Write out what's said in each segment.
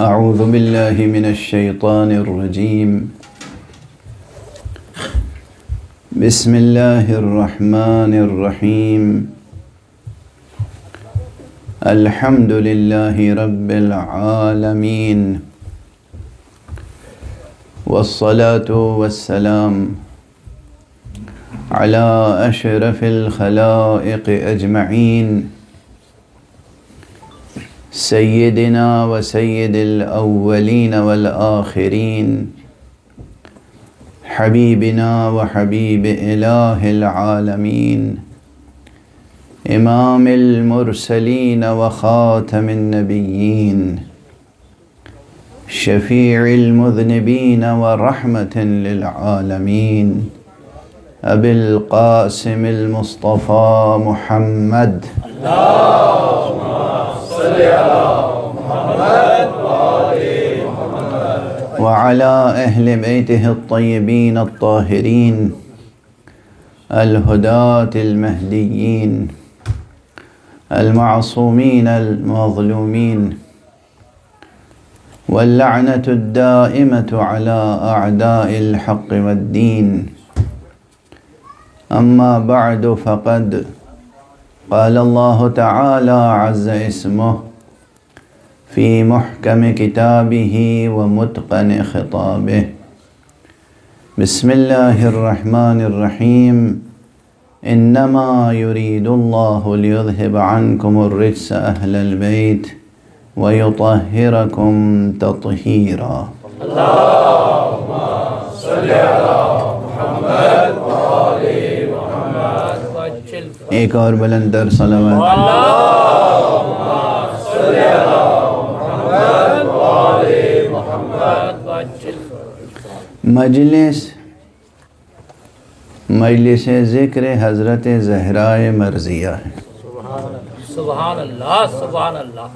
اعوذ باللہ من الشیطان الرجیم بسم اللہ الرحمن الرحیم الحمد للہ رب العالمین والصلاة والسلام على اشرف الخلائق اجمعین سیدنا و سید الاولین والآخرین حبیبنا و حبیب الہ العالمین امام المرسلین و خاتم النبیین شفیع المذنبین و رحمت للعالمین ابی القاسم المصطفى محمد وعلى أهل بيته الطيبين الطاهرين الهداة المهديين المعصومين المظلومين واللعنة الدائمة على أعداء الحق والدين أما بعد فقد قال الله تعالى عز اسمه في محكم كتابه ومتقن خطابه بسم الله الرحمن الرحيم إنما يريد الله ليذهب عنكم الرجس أهل البيت ويطهركم تطهيرا اللهم صل على محمد وآل محمد. ایک اور بلندر صلوات. اللهم صل على محمد وآل محمد. مجلس ذکر حضرت زہرائے مرضیہ ہے. سبحان اللہ سبحان اللہ.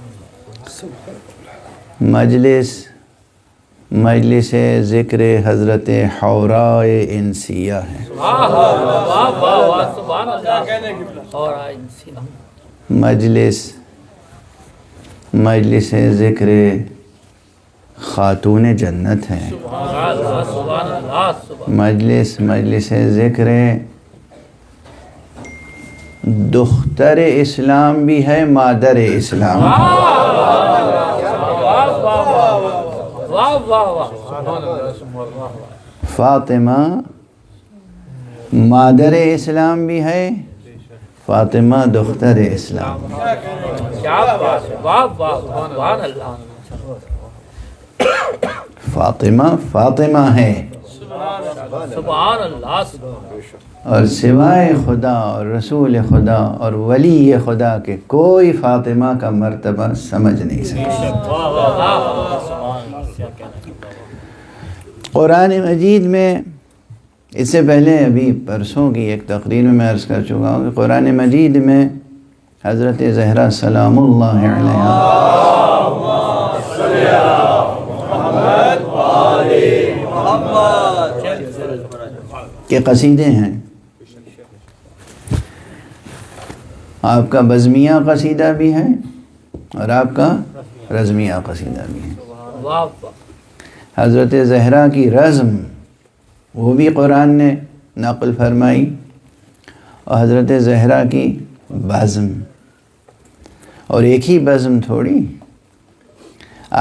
مجلس ذکر حضرت حورائے انسیہ ہے. مجلس ذکر خاتون جنت ہے. مجلس ذکر دختر اسلام بھی ہے، مادر اسلام. فاطمہ مادر اسلام بھی ہے، فاطمہ دختر اسلام. فاطمہ ہے، اور سوائے خدا اور رسول خدا اور ولی خدا کے کوئی فاطمہ کا مرتبہ سمجھ نہیں سکتا. قرآن مجید میں اس سے پہلے ابھی پرسوں کی ایک تقریر میں عرض کر چکا ہوں کہ قرآن مجید میں حضرت زہرا سلام اللہ علیہا کے قصیدے ہیں. آپ کا بزمیہ قصیدہ بھی ہے اور آپ کا رزمیہ قصیدہ بھی ہے. حضرت زہرا کی رزم وہ بھی قرآن نے نقل فرمائی، اور حضرت زہرا کی بزم، اور ایک ہی بزم تھوڑی.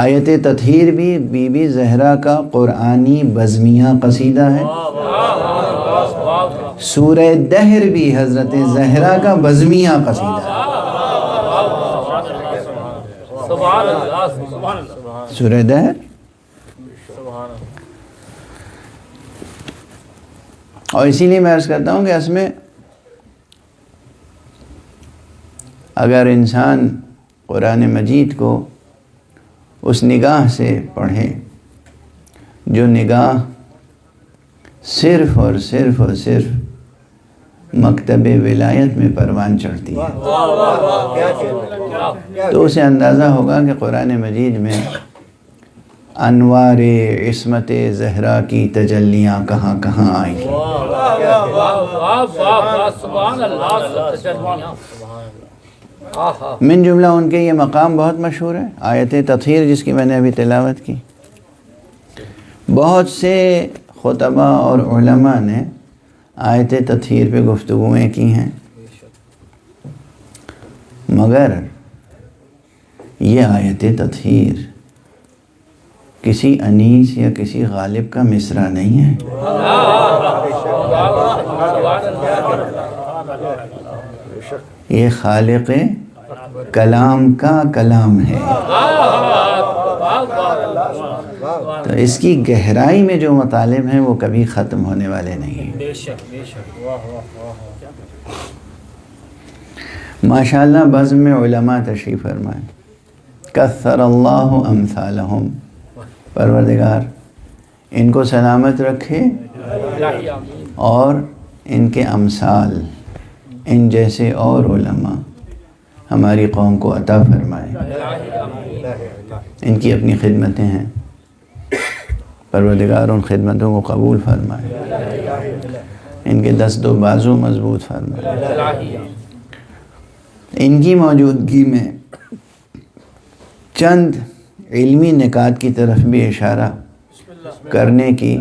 آیت تطہیر بھی بی بی زہرا کا قرآنی بزمیہ قصیدہ ہے. سورہ دہر بھی حضرت زہرا کا بزمیہ قصیدہ ہے. سورہ دہر. اور اسی لیے میں عرض کرتا ہوں کہ اس میں اگر انسان قرآن مجید کو اس نگاہ سے پڑھے جو نگاہ صرف اور صرف مکتب ولایت میں پروان چڑھتی ہے، تو اسے اندازہ ہوگا کہ قرآن مجید میں انوار عصمت زہرا کی تجلیاں کہاں کہاں آئی ہیں. من جملہ ان کے یہ مقام بہت مشہور ہے، آیت تطہیر جس کی میں نے ابھی تلاوت کی. بہت سے خطبہ اور علماء نے آیت تطہیر پہ گفتگویں کی ہیں، مگر یہ آیت تطہیر کسی انیس یا کسی غالب کا مصرع نہیں ہے. یہ خالق کلام کا کلام ہے. تو اس کی گہرائی میں جو مطالب ہیں وہ کبھی ختم ہونے والے نہیں ہیں. ماشاءاللہ بزم میں علماء تشریف فرمائیں. کثر اللہ امثالہم، پروردگار ان کو سلامت رکھے اور ان کے امثال، ان جیسے اور علماء ہماری قوم کو عطا فرمائے. ان کی اپنی خدمتیں ہیں، پروردگار ان خدمتوں کو قبول فرمائے، ان کے دست و بازو مضبوط فرمائے. ان کی موجودگی میں چند علمی نکات کی طرف بھی اشارہ کرنے کی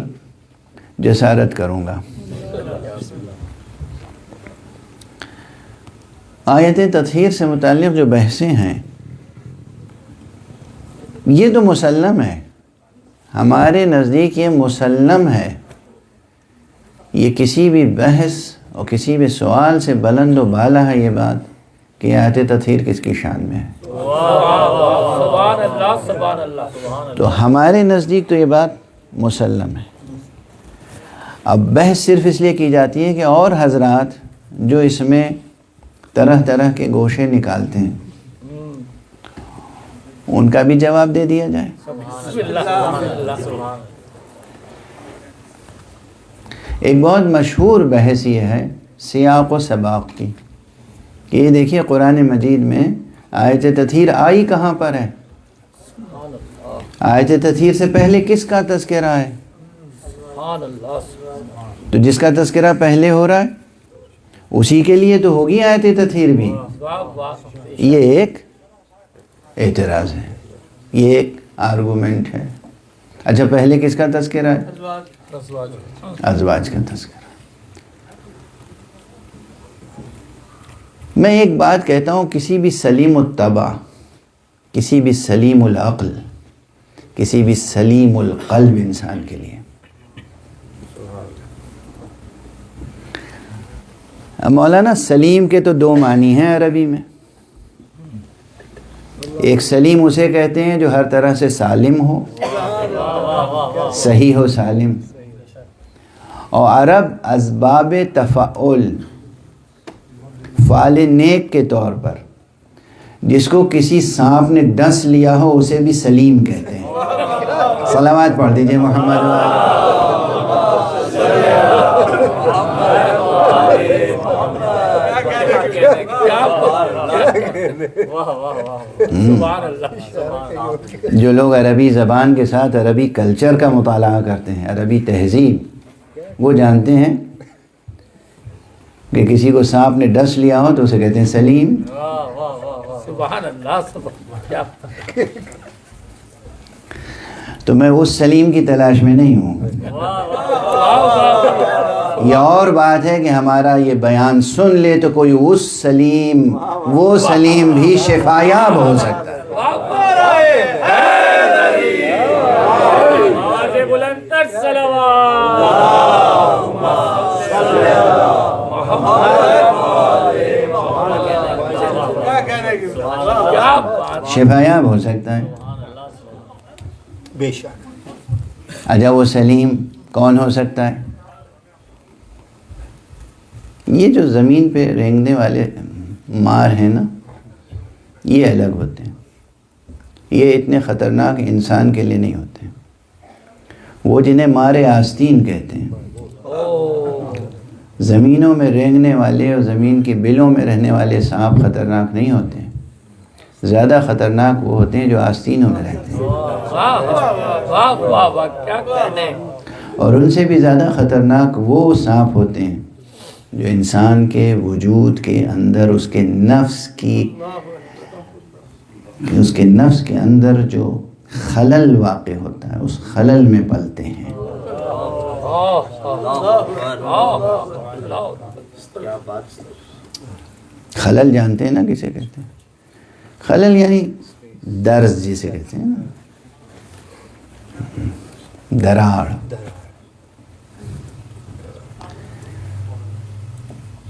جسارت کروں گا. آیت تطہیر سے متعلق جو بحثیں ہیں یہ تو مسلم ہے، ہمارے نزدیک یہ مسلم ہے. یہ کسی بھی بحث اور کسی بھی سوال سے بلند و بالا ہے یہ بات کہ آیت تطہیر کس کی شان میں ہے. سبحان اللہ سبحان اللہ. تو ہمارے نزدیک تو یہ بات مسلم ہے. اب بحث صرف اس لیے کی جاتی ہے کہ اور حضرات جو اس میں طرح طرح کے گوشے نکالتے ہیں ان کا بھی جواب دے دیا جائے. ایک بہت مشہور بحث یہ ہے سیاق و سباق کی کہ یہ دیکھیے قرآن مجید میں آیت تطہیر آئی کہاں پر ہے. آیت تطہیر سے پہلے کس کا تذکرہ ہے؟ تو جس کا تذکرہ پہلے ہو رہا ہے اسی کے لیے تو ہوگی آیت تطہیر بھی. یہ ایک اعتراض ہے، یہ ایک آرگومنٹ ہے. اچھا پہلے کس کا تذکرہ ہے؟ ازواج کا تذکرہ. میں ایک بات کہتا ہوں، کسی بھی سلیم الطبع، کسی بھی سلیم العقل، کسی بھی سلیم القلب انسان کے لیے مولانا سلیم کے تو دو معنی ہیں عربی میں. ایک سلیم اسے کہتے ہیں جو ہر طرح سے سالم ہو، صحیح ہو، سالم. اور عرب اسباب تفعل، فعل نیک کے طور پر جس کو کسی سانپ نے ڈس لیا ہو اسے بھی سلیم کہتے ہیں. صلوات پڑھ دیجئے محمد. جو لوگ عربی زبان کے ساتھ عربی کلچر کا مطالعہ کرتے ہیں، عربی تہذیب، وہ جانتے ہیں کہ کسی کو سانپ نے ڈس لیا ہو تو اسے کہتے ہیں سلیم. سبحان اللہ. تو میں اس سلیم کی تلاش میں نہیں ہوں. یہ اور بات ہے کہ ہمارا یہ بیان سن لے تو کوئی اس سلیم، وہ سلیم بھی شفایاب ہو سکتا ہے. شفایاب ہو سکتا ہے. بے شک. اچھا وہ سلیم کون ہو سکتا ہے؟ یہ جو زمین پہ رینگنے والے مار ہیں نا، یہ الگ ہوتے ہیں. یہ اتنے خطرناک انسان کے لیے نہیں ہوتے. وہ جنہیں مارے آستین کہتے ہیں. زمینوں میں رینگنے والے اور زمین کی بلوں میں رہنے والے سانپ خطرناک نہیں ہوتے ہیں. زیادہ خطرناک وہ ہوتے ہیں جو آستینوں میں رہتے ہیں. اور ان سے بھی زیادہ خطرناک وہ سانپ ہوتے ہیں جو انسان کے وجود کے اندر اس کے نفس کے اندر جو خلل واقع ہوتا ہے اس خلل میں پلتے ہیں. خلل جانتے ہیں نا کسے کہتے ہیں؟ خلل یعنی درز جسے کہتے ہیں نا، دراڑ.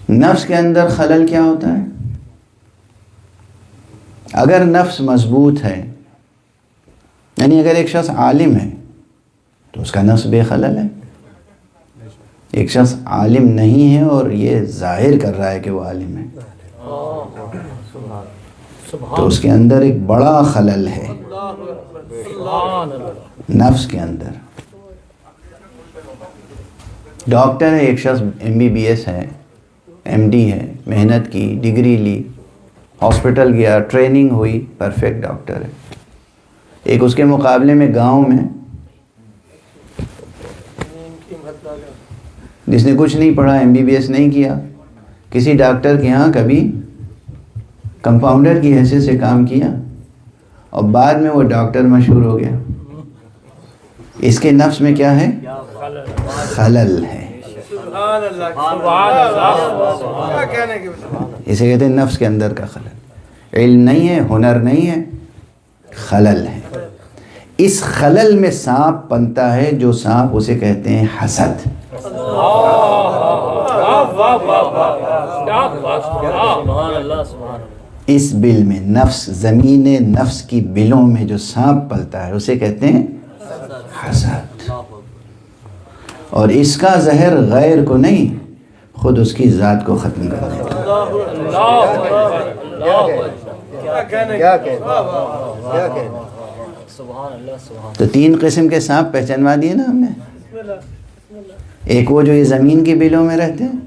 نفس کے اندر خلل کیا ہوتا ہے؟ اگر نفس مضبوط ہے، یعنی اگر ایک شخص عالم ہے تو اس کا نفس بے خلل ہے. ایک شخص عالم نہیں ہے اور یہ ظاہر کر رہا ہے کہ وہ عالم ہے تو اس کے اندر ایک بڑا خلل ہے نفس کے اندر. ڈاکٹر ہے ایک شخص، MBBS ہے، MD ہے، محنت کی، ڈگری لی، ہاسپٹل گیا، ٹریننگ ہوئی، پرفیکٹ ڈاکٹر ہے. ایک اس کے مقابلے میں گاؤں میں جس نے کچھ نہیں پڑھا، MBBS نہیں کیا، کسی ڈاکٹر کے ہاں کبھی کمپاؤنڈر کی حیثیت سے کام کیا اور بعد میں وہ ڈاکٹر مشہور ہو گیا. اس کے نفس میں کیا ہے؟ خلل ہے. اسے کہتے ہیں نفس کے اندر کا خلل. علم نہیں ہے، ہنر نہیں ہے، خلل ہے. اس خلل میں سانپ پنتا ہے، جو سانپ اسے کہتے ہیں حسد. اس بل میں نفس، زمین نفس کی بلوں میں جو سانپ پلتا ہے اسے کہتے ہیں حسد. اور اس کا زہر غیر کو نہیں، خود اس کی ذات کو ختم کر دیتا ہے. تو 3 قسم کے سانپ پہچانوا دیے نا ہم نے. ایک وہ جو یہ زمین کی بلوں میں رہتے ہیں،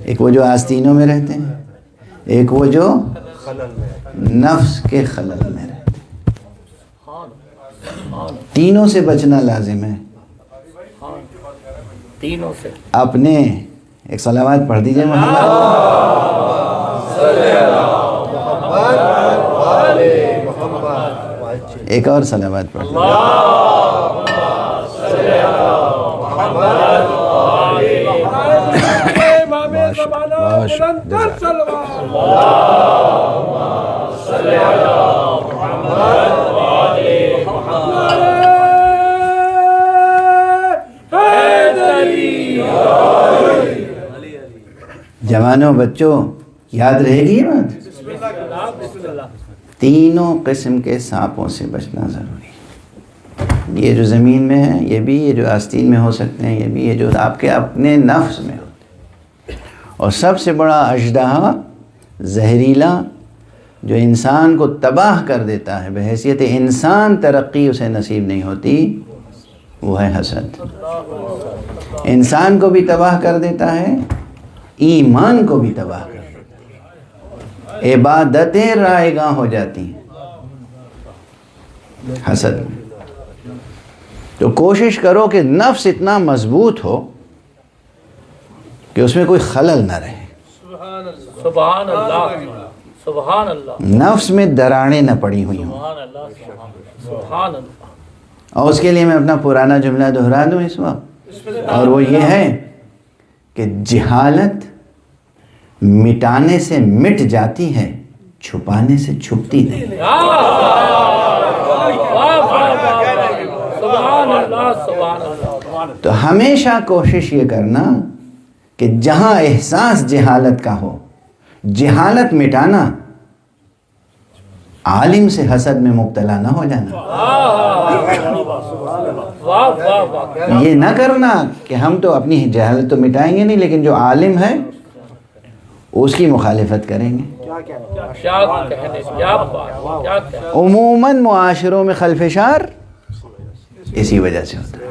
ایک وہ جو آستینوں میں رہتے ہیں، ایک وہ جو نفس کے خلل میں رہتے ہیں. تینوں سے بچنا لازم ہے. تینوں سے اپنے ایک صلوات پڑھ دیجئے محمد. ایک اور صلوات پڑھ دیجئے. جوانوں، بچوں، یاد رہے گی یہ بات؟ تینوں قسم کے سانپوں سے بچنا ضروری ہے. یہ جو زمین میں ہے یہ بھی، یہ جو آستین میں ہو سکتے ہیں یہ بھی، یہ جو آپ کے اپنے نفس میں ہوتے ہیں. اور سب سے بڑا اژدہا زہریلا جو انسان کو تباہ کر دیتا ہے، بحیثیت انسان ترقی اسے نصیب نہیں ہوتی، وہ ہے حسد. انسان کو بھی تباہ کر دیتا ہے، ایمان کو بھی تباہ کر دیتا ہے، عبادتیں رائیگاں ہو جاتی ہیں حسد میں. تو کوشش کرو کہ نفس اتنا مضبوط ہو کہ اس میں کوئی خلل نہ رہے. سبحان اللہ، سبحان اللہ. نفس میں دراڑیں نہ پڑی ہوئی ہوں. سبحان اللہ. اور اس کے لیے میں اپنا پرانا جملہ دہرا دوں اس وقت، اور وہ یہ ہے کہ جہالت مٹانے سے مٹ جاتی ہے، چھپانے سے چھپتی نہیں. سبحان اللہ، سبحان اللہ. تو ہمیشہ کوشش یہ کرنا کہ جہاں احساس جہالت کا ہو، جہالت مٹانا، عالم سے حسد میں مبتلا نہ ہو جانا. یہ نہ کرنا کہ ہم تو اپنی جہالت تو مٹائیں گے نہیں، لیکن جو عالم ہے اس کی مخالفت کریں گے. عموماً معاشروں میں خلفشار اسی وجہ سے ہوتا ہے.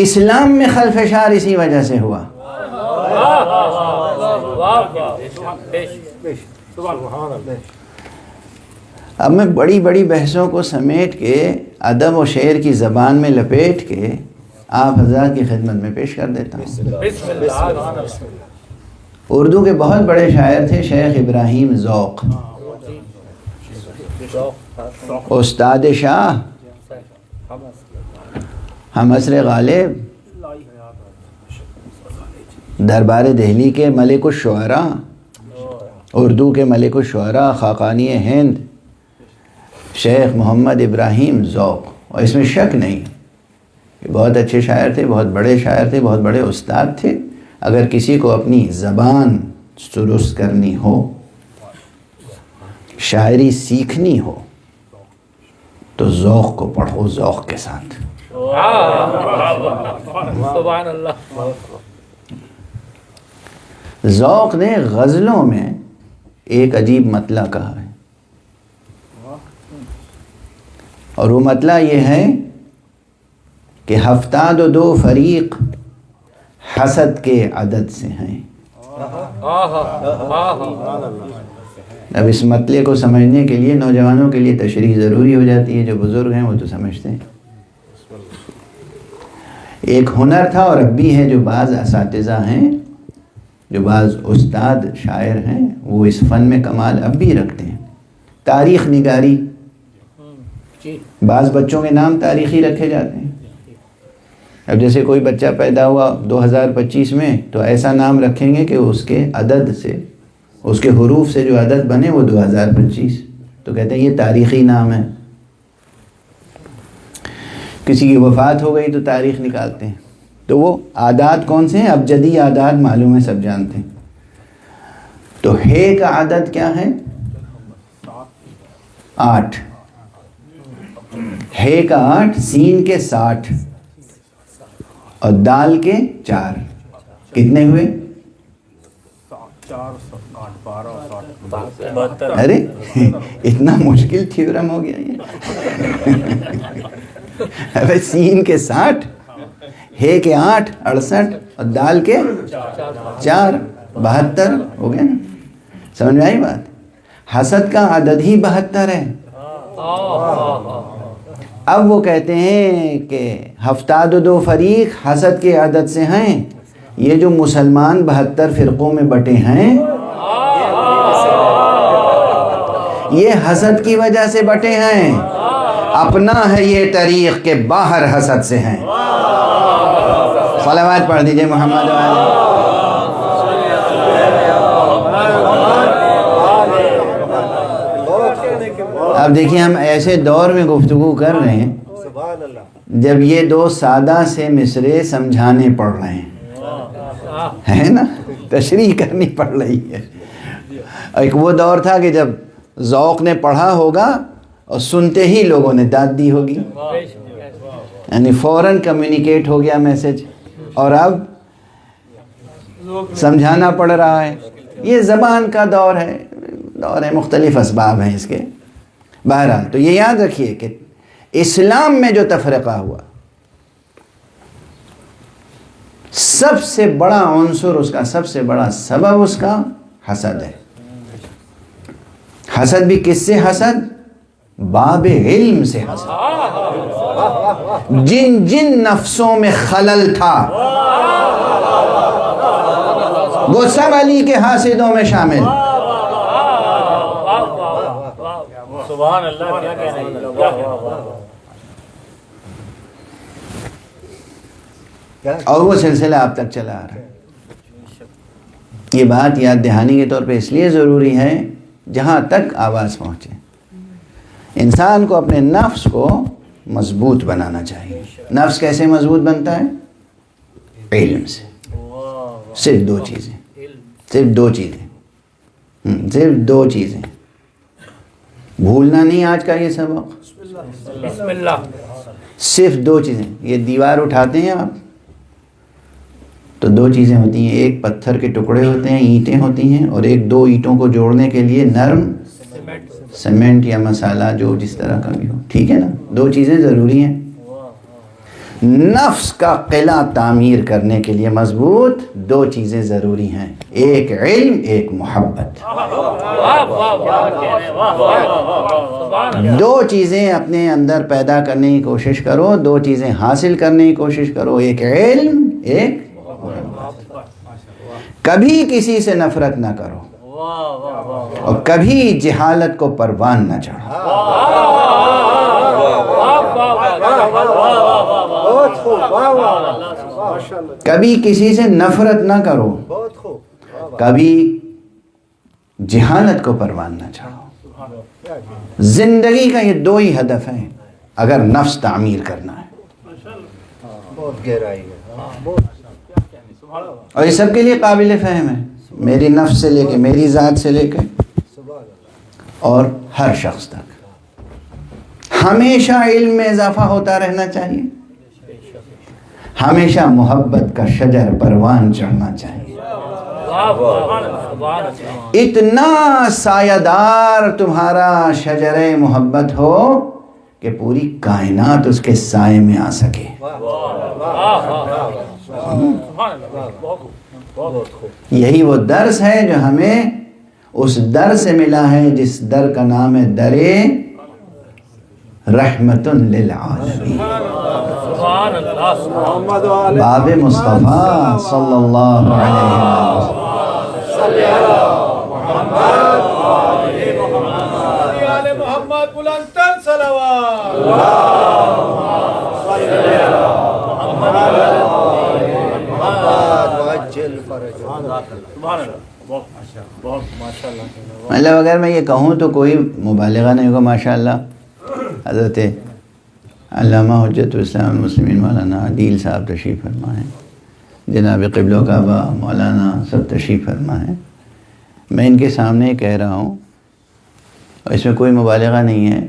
اسلام میں خلفشار اسی وجہ سے ہوا. اب میں بڑی بڑی بحثوں کو سمیٹ کے ادب و شعر کی زبان میں لپیٹ کے آپ حضرات کی خدمت میں پیش کر دیتا ہوں۔ بسم اللہ۔ اردو کے بہت بڑے شاعر تھے شیخ ابراہیم ذوق، استاد شاہ ہم عصر غالب، دربار دہلی کے ملک الشعراء، اردو کے ملک الشعراء، خاقانی ہند شیخ محمد ابراہیم ذوق۔ اور اس میں شک نہیں کہ بہت اچھے شاعر تھے، بہت بڑے شاعر تھے، بہت بڑے استاد تھے۔ اگر کسی کو اپنی زبان درست کرنی ہو، شاعری سیکھنی ہو، تو ذوق کو پڑھو، ذوق کے ساتھ۔ سبحان اللہ۔ ذوق نے غزلوں میں ایک عجیب مطلع کہا ہے، اور وہ مطلع یہ ہے کہ ہفتاد و دو فریق حسد کے عدد سے ہیں۔ اب اس مطلع کو سمجھنے کے لیے نوجوانوں کے لیے تشریح ضروری ہو جاتی ہے، جو بزرگ ہیں وہ تو سمجھتے ہیں۔ ایک ہنر تھا اور اب بھی ہے، جو بعض اساتذہ ہیں، جو بعض استاد شاعر ہیں، وہ اس فن میں کمال اب بھی رکھتے ہیں۔ تاریخ نگاری، بعض بچوں کے نام تاریخی رکھے جاتے ہیں۔ اب جیسے کوئی بچہ پیدا ہوا 2025 میں، تو ایسا نام رکھیں گے کہ اس کے عدد سے، اس کے حروف سے جو عدد بنے وہ 2025، تو کہتے ہیں یہ تاریخی نام ہے۔ کسی کی وفات ہو گئی تو تاریخ نکالتے ہیں۔ تو وہ عادات کون سے ہیں؟ ابجدی عادات معلوم ہے، سب جانتے ہیں۔ تو ہے کا عدد کیا ہے؟ 8۔ ہے کا 8، سین کے 60 اور دال کے 4، کتنے ہوئے؟ ارے اتنا مشکل تھیورم ہو گیا یہ۔ ابے سین کے 60، ہے کے 8 68 اور دال کے 4 72 ہو گیا نا؟ سمجھ میں آئی بات؟ حسد کا عدد ہی 72 ہے۔ اب وہ کہتے ہیں کہ ہفتاد و دو فریق حسد کے عدد سے ہیں۔ یہ جو مسلمان 72 فرقوں میں بٹے ہیں، یہ حسد کی وجہ سے بٹے ہیں۔ اپنا ہے یہ طریق کے باہر حسد سے ہیں۔ صلوات پڑھ دیجئے محمد علیہ۔ اب دیکھیں ہم ایسے دور میں گفتگو کر رہے ہیں جب یہ دو سادہ سے مصرے سمجھانے پڑ رہے ہیں، ہے نا؟ تشریح کرنی پڑ رہی ہے۔ ایک وہ دور تھا کہ جب ذوق نے پڑھا ہوگا اور سنتے ہی لوگوں نے داد دی ہوگی، یعنی فوراً کمیونیکیٹ ہو گیا میسج، اور اب سمجھانا پڑ رہا ہے۔ یہ زبان کا دور ہے، مختلف اسباب ہیں اس کے۔ بہرحال تو یہ یاد رکھیے کہ اسلام میں جو تفرقہ ہوا، سب سے بڑا عنصر اس کا، سب سے بڑا سبب اس کا حسد ہے۔ حسد بھی کس سے حسد؟ باب علم سے حسد۔ جن جن نفسوں میں خلل تھا وہ سب علی کے حاسدوں میں شامل۔ سبحان اللہ، کیا کہنا ہے۔ اور وہ سلسلہ اب تک چلا آ رہا ہے۔ یہ بات یاد دہانی کے طور پہ اس لیے ضروری ہے جہاں تک آواز پہنچے۔ انسان کو اپنے نفس کو مضبوط بنانا چاہیے۔ نفس کیسے مضبوط بنتا ہے؟ علم سے۔ صرف دو چیزیں، صرف دو چیزیں، صرف دو چیزیں۔ بھولنا نہیں آج کا یہ سبق۔ بسم اللہ۔ صرف دو چیزیں۔ یہ دیوار اٹھاتے ہیں آپ تو دو چیزیں ہوتی ہیں، ایک پتھر کے ٹکڑے ہوتے ہیں، اینٹیں ہوتی ہیں، اور ایک دو اینٹوں کو جوڑنے کے لیے نرم سیمنٹ یا مسالہ جو جس طرح کا بھی ہو، ٹھیک ہے نا؟ دو چیزیں ضروری ہیں۔ نفس کا قلعہ تعمیر کرنے کے لیے مضبوط دو چیزیں ضروری ہیں، ایک علم، ایک محبت۔ دو چیزیں اپنے اندر پیدا کرنے کی کوشش کرو، دو چیزیں حاصل کرنے کی کوشش کرو، ایک علم، ایک محبت۔ کبھی کسی سے نفرت نہ کرو اور کبھی جہالت کو پروان نہ چڑھو۔ کبھی کسی سے نفرت نہ کرو، کبھی جہالت کو پروان نہ چڑھو۔ زندگی کا یہ دو ہی ہدف ہے اگر نفس تعمیر کرنا ہے، بہت گہرائی ہے، اور یہ سب کے لیے قابل فہم ہے، میری نفس سے لے کے، میری ذات سے لے کے اور ہر شخص تک۔ ہمیشہ علم میں اضافہ ہوتا رہنا چاہیے، ہمیشہ محبت کا شجر پروان چڑھنا چاہیے، اتنا سایہ دار تمہارا شجر محبت ہو کہ پوری کائنات اس کے سائے میں آ سکے۔ یہی وہ درس ہے جو ہمیں اس در سے ملا ہے جس در کا نام ہے در رحمت للعالمین، باب مصطفیٰ صلی اللہ علیہ وسلم۔ مطلب اگر میں یہ کہوں تو کوئی مبالغہ نہیں ہوگا۔ ماشاءاللہ حضرت علامہ حجت الاسلام المسلمین مولانا عدیل صاحب تشریف فرما ہیں، جناب قبلہ و کعبہ مولانا سب تشریف فرما ہیں۔ میں ان کے سامنے کہہ رہا ہوں اور اس میں کوئی مبالغہ نہیں ہے،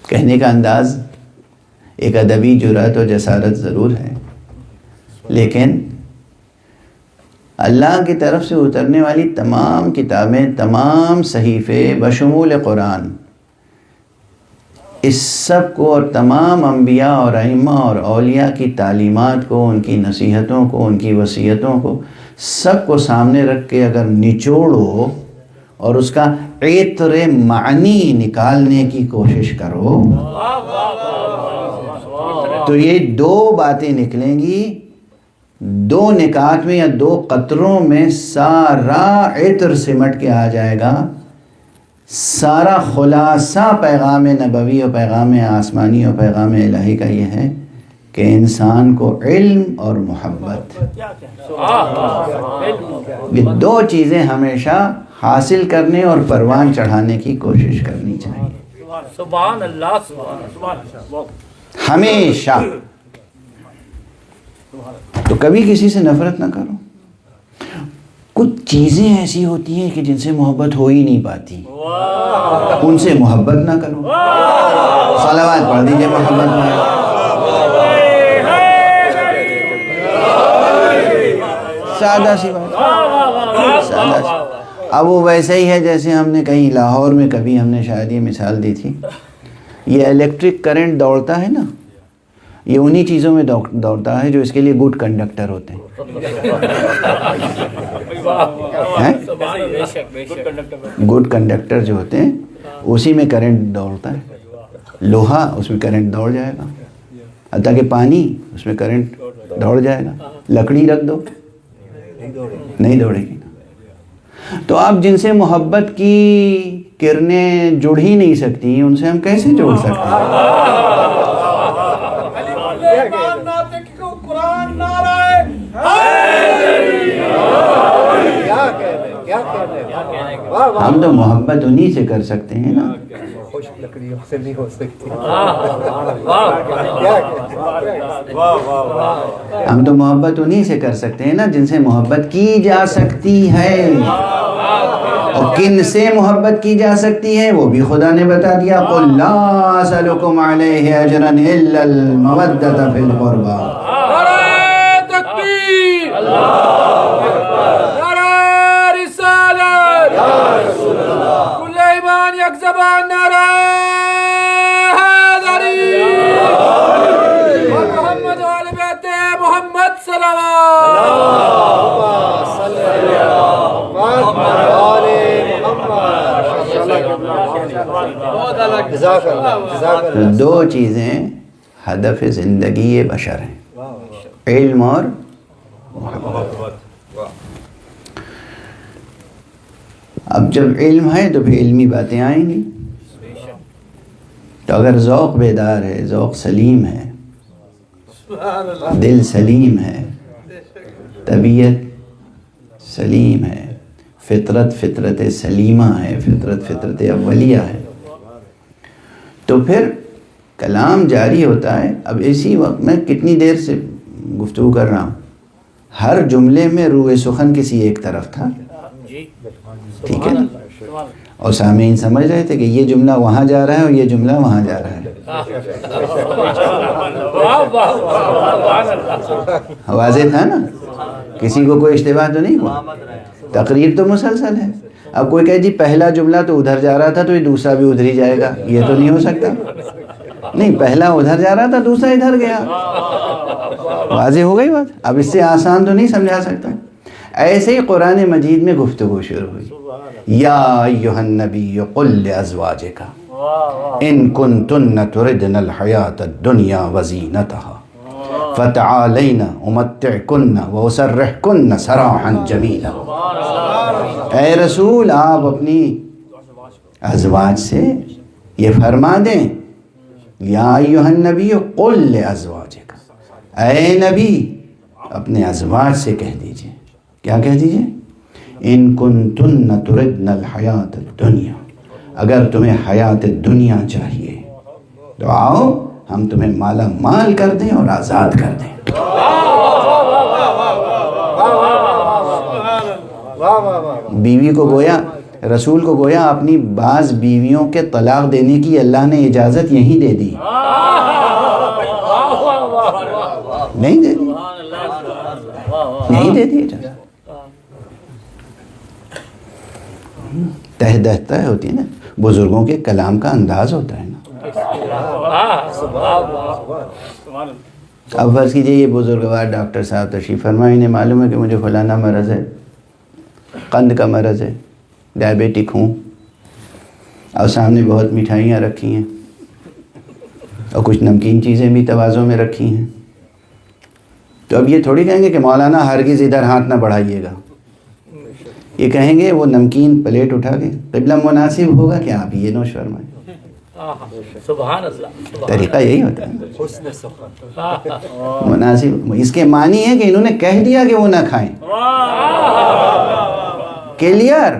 کہنے کا انداز ایک ادبی جرأت و جسارت ضرور ہے، لیکن اللہ کی طرف سے اترنے والی تمام کتابیں، تمام صحیفے بشمول قرآن، اس سب کو اور تمام انبیاء اور ائمہ اور اولیاء کی تعلیمات کو، ان کی نصیحتوں کو، ان کی وصیتوں کو، سب کو سامنے رکھ کے اگر نچوڑو اور اس کا عطر معنی نکالنے کی کوشش کرو تو یہ دو باتیں نکلیں گی، دو نکات میں یا دو قطروں میں سارا عطر سمٹ کے آ جائے گا، سارا خلاصہ پیغام نبوی اور پیغام آسمانی اور پیغام الہی کا یہ ہے کہ انسان کو علم اور محبت، یہ دو چیزیں ہمیشہ حاصل کرنے اور پروان چڑھانے کی کوشش کرنی چاہیے، سبحان اللہ، سبحان اللہ، ہمیشہ۔ تو کبھی کسی سے نفرت نہ کرو۔ کچھ چیزیں ایسی ہوتی ہیں کہ جن سے محبت ہو ہی نہیں پاتی، ان سے محبت نہ کرو۔ صلوات پڑھ دیجئے محمد میں۔ سادہ سی بات، سادہ سی۔ اب وہ ویسے ہی ہے جیسے ہم نے کہیں لاہور میں کبھی ہم نے شاید یہ مثال دی تھی، یہ الیکٹرک کرنٹ دوڑتا ہے نا، یہ انہی چیزوں میں دوڑتا ہے جو اس کے لیے گڈ کنڈکٹر ہوتے ہیں۔ گڈ کنڈکٹر جو ہوتے ہیں اسی میں کرنٹ دوڑتا ہے، لوہا اس میں کرنٹ دوڑ جائے گا، حتیٰ کہ پانی اس میں کرنٹ دوڑ جائے گا، لکڑی رکھ دو نہیں دوڑے گی۔ تو آپ جن سے محبت کی کرنیں جڑ ہی نہیں سکتی، ان سے ہم کیسے جوڑ سکتے ہیں؟ ہم تو محبت انہی سے کر سکتے ہیں نا، لکڑیوں سے نہیں ہو سکتی۔ ہم تو محبت انہی سے کر سکتے ہیں نا جن سے محبت کی جا سکتی ہے، اور کن سے محبت کی جا سکتی ہے وہ بھی خدا نے بتا دیا، قُلْ لَا أَسْأَلُكُمْ عَلَيْهِ أَجْرًا إِلَّا الْمَوَدَّةَ فِي الْقُرْبَى۔ نعرہ تکبیر، نعرہ رسالت، کل ایمان یک زبان، نعرہ حیدری۔ جزاک اللہ دو چیزیں ہدف زندگی بشر ہیں، علم اور محبت۔ اب جب علم ہے تو پھر علمی باتیں آئیں گی، تو اگر ذوق بیدار ہے، ذوق سلیم ہے، دل سلیم ہے، طبیعت سلیم ہے، فطرت سلیمہ ہے، فطرت اولیہ ہے، تو پھر کلام جاری ہوتا ہے۔ اب اسی وقت میں کتنی دیر سے گفتگو کر رہا ہوں، ہر جملے میں روح سخن کسی ایک طرف تھا، ٹھیک ہے نا؟ اور سامعین سمجھ رہے تھے کہ یہ جملہ وہاں جا رہا ہے اور یہ جملہ وہاں جا رہا ہے، واضح تھا نا؟ کسی کو کوئی اشتباہ تو نہیں ہوا، تقریر تو مسلسل ہے۔ اب کوئی کہے جی پہلا جملہ تو ادھر جا رہا تھا تو یہ دوسرا بھی ادھر ہی جائے گا، یہ تو نہیں ہو سکتا۔ نہیں، پہلا ادھر جا رہا تھا، دوسرا ادھر گیا، واضح ہو گئی بات۔ اب اس سے آسان تو نہیں سمجھا سکتا۔ ایسے ہی قرآن مجید میں گفتگو شروع ہوئی، یا ایھا النبی قل لازواجک ان کنتن تردن الحیاۃ الدنیا وزینتها فتعالین امتعکن واسرحکن سراحا جمیلا۔ اے رسول، آپ اپنی ازواج سے یہ فرما دیں، یا ایھا النبی قل لازواجک، اے نبی اپنے ازواج سے کہہ دیجئے، کیا کہہ دیجئے؟ ان کنتن تردن الحیاۃ الدنیا، اگر تمہیں حیات دنیا چاہیے تو آؤ ہم تمہیں مالا مال کر دیں اور آزاد کر دیں۔ بیوی کو گویا، رسول کو گویا اپنی بعض بیویوں کے طلاق دینے کی اللہ نے اجازت یہیں دے دی، نہیں دے دی، نہیں دے دی اجازت۔ تہ دہتہ ہوتی ہے نا، بزرگوں کے کلام کا انداز ہوتا ہے نا۔ اب فرض کیجئے یہ بزرگوار ڈاکٹر صاحب تشریف فرما، انہیں معلوم ہے کہ مجھے فلانا مرض ہے، قند کا مرض ہے، ڈائبیٹک ہوں، اور سامنے بہت مٹھائیاں رکھی ہیں اور کچھ نمکین چیزیں بھی توازوں میں رکھی ہیں، تو اب یہ تھوڑی کہیں گے کہ مولانا ہرگز ادھر ہاتھ نہ بڑھائیے گا، یہ کہیں گے وہ نمکین پلیٹ اٹھا کے قبلہ مناسب ہوگا کہ آپ یہ نوش فرمائیں۔ سبحان اللہ، طریقہ یہی ہوتا ہے مناسب۔ اس کے معنی ہے کہ انہوں نے کہہ دیا کہ وہ نہ کھائیں، کلیئر،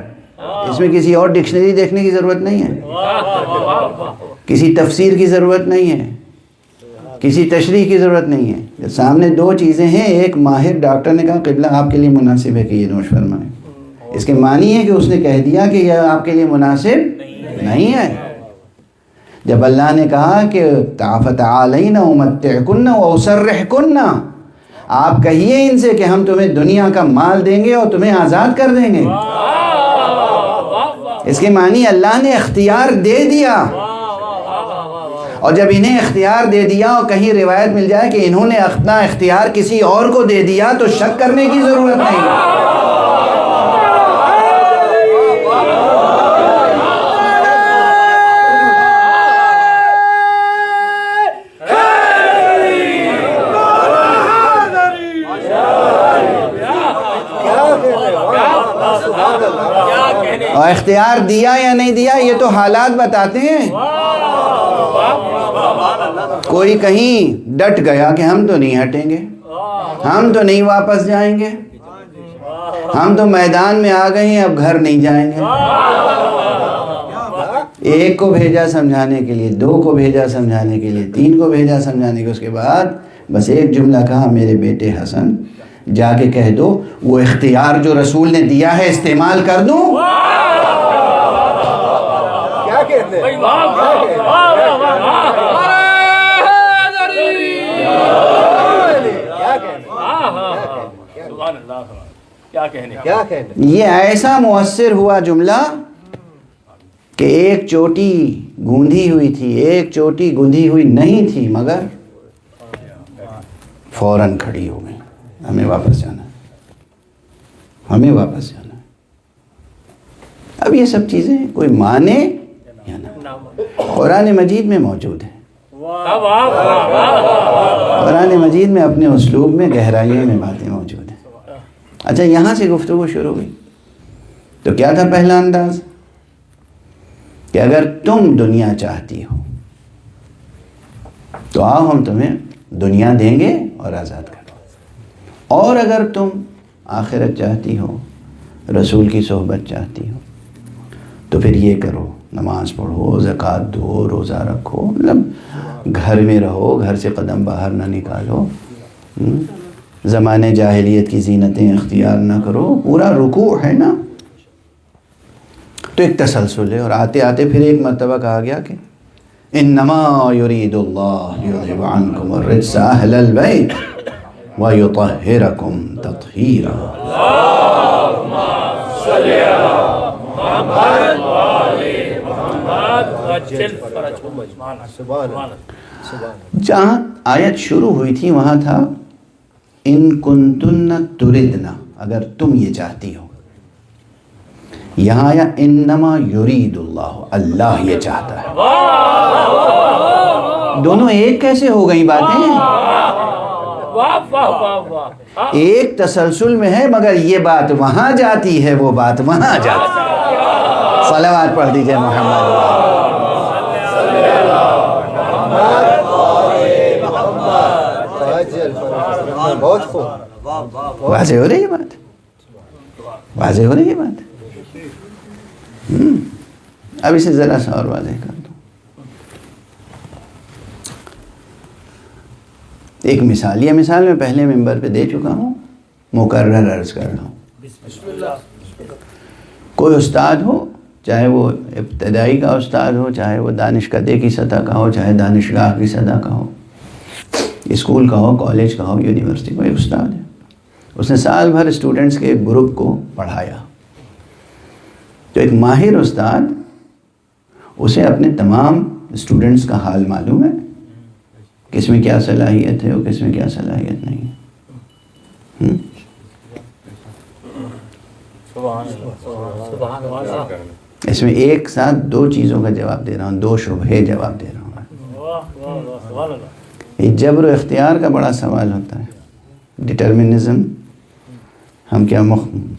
اس میں کسی اور ڈکشنری دیکھنے کی ضرورت نہیں ہے، کسی تفسیر کی ضرورت نہیں ہے، کسی تشریح کی ضرورت نہیں ہے۔ جب سامنے دو چیزیں ہیں، ایک ماہر ڈاکٹر نے کہا قبلہ آپ کے لیے مناسب ہے کہ یہ نوش فرمائیں، اس کے معنی ہے کہ اس نے کہہ دیا کہ یہ آپ کے لیے مناسب نہیں ہے۔ جب اللہ نے کہا کہ فتعالین امتعکن واسرحکن، آپ کہیے ان سے کہ ہم تمہیں دنیا کا مال دیں گے اور تمہیں آزاد کر دیں گے، اس کے معنی اللہ نے اختیار دے دیا۔ اور جب انہیں اختیار دے دیا اور کہیں روایت مل جائے کہ انہوں نے اپنا اختیار کسی اور کو دے دیا تو شک کرنے کی ضرورت نہیں۔ اور اختیار دیا یا نہیں دیا یہ تو حالات بتاتے ہیں۔ کوئی کہیں ڈٹ گیا کہ ہم تو نہیں ہٹیں گے، ہم تو نہیں واپس جائیں گے، ہم تو میدان میں آ گئے ہیں، اب گھر نہیں جائیں گے۔ ایک کو بھیجا سمجھانے کے لیے، دو کو بھیجا سمجھانے کے لیے، تین کو بھیجا سمجھانے کے، اس کے بعد بس ایک جملہ کہا، میرے بیٹے حسن جا کے کہہ دو وہ اختیار جو رسول نے دیا ہے استعمال کر دوں۔ کیا کہتے ہیں؟ کیا کہنے؟ یہ ایسا مؤثر ہوا جملہ کہ ایک چوٹی گوندھی ہوئی تھی، ایک چوٹی گوندھی ہوئی نہیں تھی، مگر فوراً کھڑی ہو گئی۔ ہمیں واپس جانا ہے، ہمیں واپس جانا ہے۔ اب یہ سب چیزیں کوئی مانے یا نہ، قرآن مجید میں موجود ہے، قرآن مجید میں اپنے اسلوب میں گہرائیوں میں باتیں موجود ہیں۔ اچھا، یہاں سے گفتگو شروع ہوئی تو کیا تھا پہلا انداز کہ اگر تم دنیا چاہتی ہو تو آؤ ہم تمہیں دنیا دیں گے اور آزاد کرو، اور اگر تم آخرت چاہتی ہو، رسول کی صحبت چاہتی ہو تو پھر یہ کرو، نماز پڑھو، زکوٰۃ دو، روزہ رکھو، مطلب گھر میں رہو، گھر سے قدم باہر نہ نکالو، زمانے جاہلیت کی زینتیں اختیار نہ کرو، پورا رکوع ہے نا۔ تو ایک تسلسل ہے، اور آتے آتے پھر ایک مرتبہ کہا گیا کہ انما یرید اللہ لیذھب عنکم الرجس اہل البیت ویطہرکم تطہیرا۔ جہاں آیت شروع ہوئی تھی وہاں تھا ان کنتن تردن، اگر تم یہ چاہتی ہو۔ یہاں آیا انما یرید اللہ، اللہ یہ چاہتا ہے۔ دونوں ایک کیسے ہو گئی باتیں؟ ایک تسلسل میں ہے، مگر یہ بات وہاں جاتی ہے، وہ بات وہاں جاتی ہے۔ صلوات پڑھ دیجئے محمد۔ بہت خوب، واضح ہو رہی ہے بات، واضح ہو رہی ہے بات۔ اب اسے ذرا سا اور واضح کر دوں۔ ایک مثال، یہ مثال میں پہلے ممبر پہ دے چکا ہوں، مکرر عرض کر رہا ہوں۔ کوئی استاد ہو، چاہے وہ ابتدائی کا استاد ہو، چاہے وہ دانشکدے کی سطح کا ہو، چاہے دانشگاہ کی سطح کا ہو، اسکول کا ہو، کالج کا ہو، یونیورسٹی کا، ایک استاد ہے، اس نے سال بھر اسٹوڈنٹس کے ایک گروپ کو پڑھایا۔ تو ایک ماہر استاد، اسے اپنے تمام اسٹوڈنٹس کا حال معلوم ہے، کس میں کیا صلاحیت ہے اور کس میں کیا صلاحیت نہیں ہے۔ اس میں ایک ساتھ دو چیزوں کا جواب دے رہا ہوں، دو شبہے جواب دے رہا ہوں۔ یہ جبر و اختیار کا بڑا سوال ہوتا ہے، ڈٹرمنزم، ہم کیا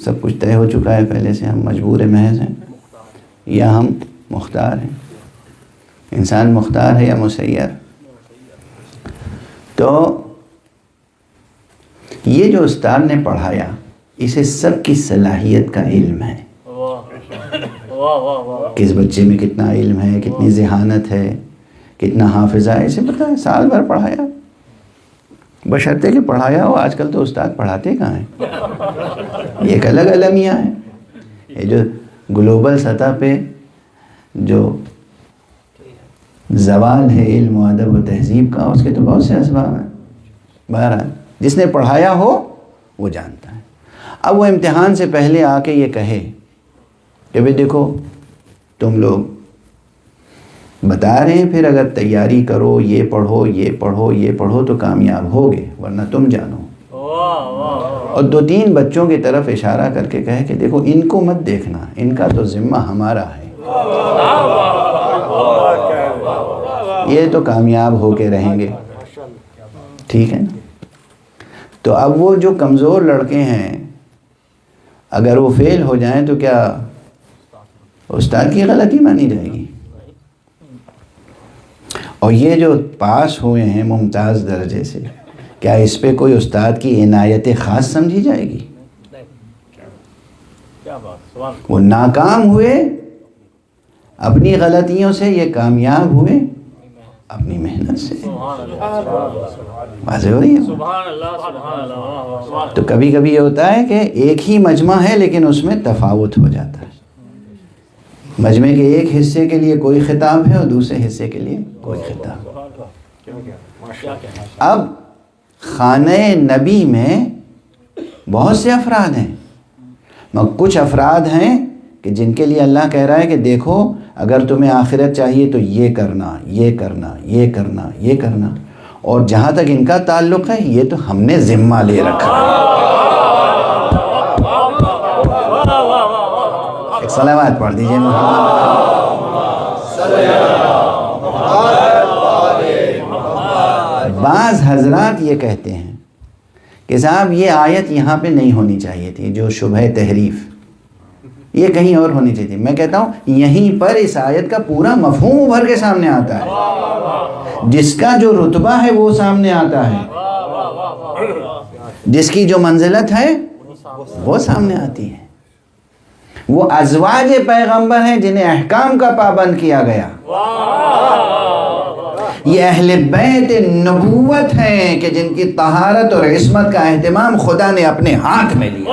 سب کچھ طے ہو چکا ہے پہلے سے، ہم مجبور محض ہیں یا ہم مختار ہیں؟ انسان مختار ہے یا مسیر؟ تو یہ جو استاد نے پڑھایا، اسے سب کی صلاحیت کا علم ہے، کس بچے میں کتنا علم ہے، کتنی ذہانت ہے، کتنا حافظہ ہے، اسے پتہ ہے، سال بھر پڑھایا، بشرطے کہ پڑھایا ہو۔ آج کل تو استاد پڑھاتے کہاں ہیں، یہ ایک الگ المیہ ہے۔ یہ جو گلوبل سطح پہ جو زوال ہے علم و ادب و تہذیب کا، اس کے تو بہت سے اسباب ہیں۔ بہرحال جس نے پڑھایا ہو وہ جانتا ہے۔ اب وہ امتحان سے پہلے آ کے یہ کہے کہ بھئی دیکھو تم لوگ بتا رہے ہیں، پھر اگر تیاری کرو، یہ پڑھو یہ پڑھو یہ پڑھو تو کامیاب ہوگے، ورنہ تم جانو۔ اور دو تین بچوں کی طرف اشارہ کر کے کہے کہ دیکھو ان کو مت دیکھنا، ان کا تو ذمہ ہمارا ہے، یہ تو کامیاب ہو کے رہیں گے، ٹھیک ہے نا۔ تو اب وہ جو کمزور لڑکے ہیں، اگر وہ فیل ہو جائیں تو کیا استاد کی غلطی مانی جائے گی؟ اور یہ جو پاس ہوئے ہیں ممتاز درجے سے، کیا اس پہ کوئی استاد کی عنایت خاص سمجھی جائے گی؟ وہ ناکام ہوئے اپنی غلطیوں سے، یہ کامیاب ہوئے اپنی محنت سے۔ واضح ہو رہی ہے؟ تو کبھی کبھی یہ ہوتا ہے کہ ایک ہی مجمع ہے لیکن اس میں تفاوت ہو جاتا ہے، مجمع کے ایک حصے کے لیے کوئی خطاب ہے اور دوسرے حصے کے لیے کوئی خطاب۔ اب خانہ نبی میں بہت سے افراد ہیں، مگر کچھ افراد ہیں کہ جن کے لیے اللہ کہہ رہا ہے کہ دیکھو اگر تمہیں آخرت چاہیے تو یہ کرنا یہ کرنا یہ کرنا یہ کرنا، اور جہاں تک ان کا تعلق ہے یہ تو ہم نے ذمہ لے رکھا ہے. ایک صلوات پڑھ دیجئے بعض حضرات یہ کہتے ہیں کہ صاحب یہ آیت یہاں پہ نہیں ہونی چاہیے تھی، جو شبہ تحریف یہ کہیں اور ہونی چاہیے تھی. میں کہتا ہوں یہیں پر اس آیت کا پورا مفہوم ابھر کے سامنے آتا ہے. جس کا جو رتبہ ہے وہ سامنے آتا ہے، جس کی جو منزلت ہے وہ سامنے آتی ہے. وہ ازواج پیغمبر ہیں جنہیں احکام کا پابند کیا گیا. یہ اہل بیت نبوت ہیں کہ جن کی طہارت اور عصمت کا اہتمام خدا نے اپنے ہاتھ میں لیا.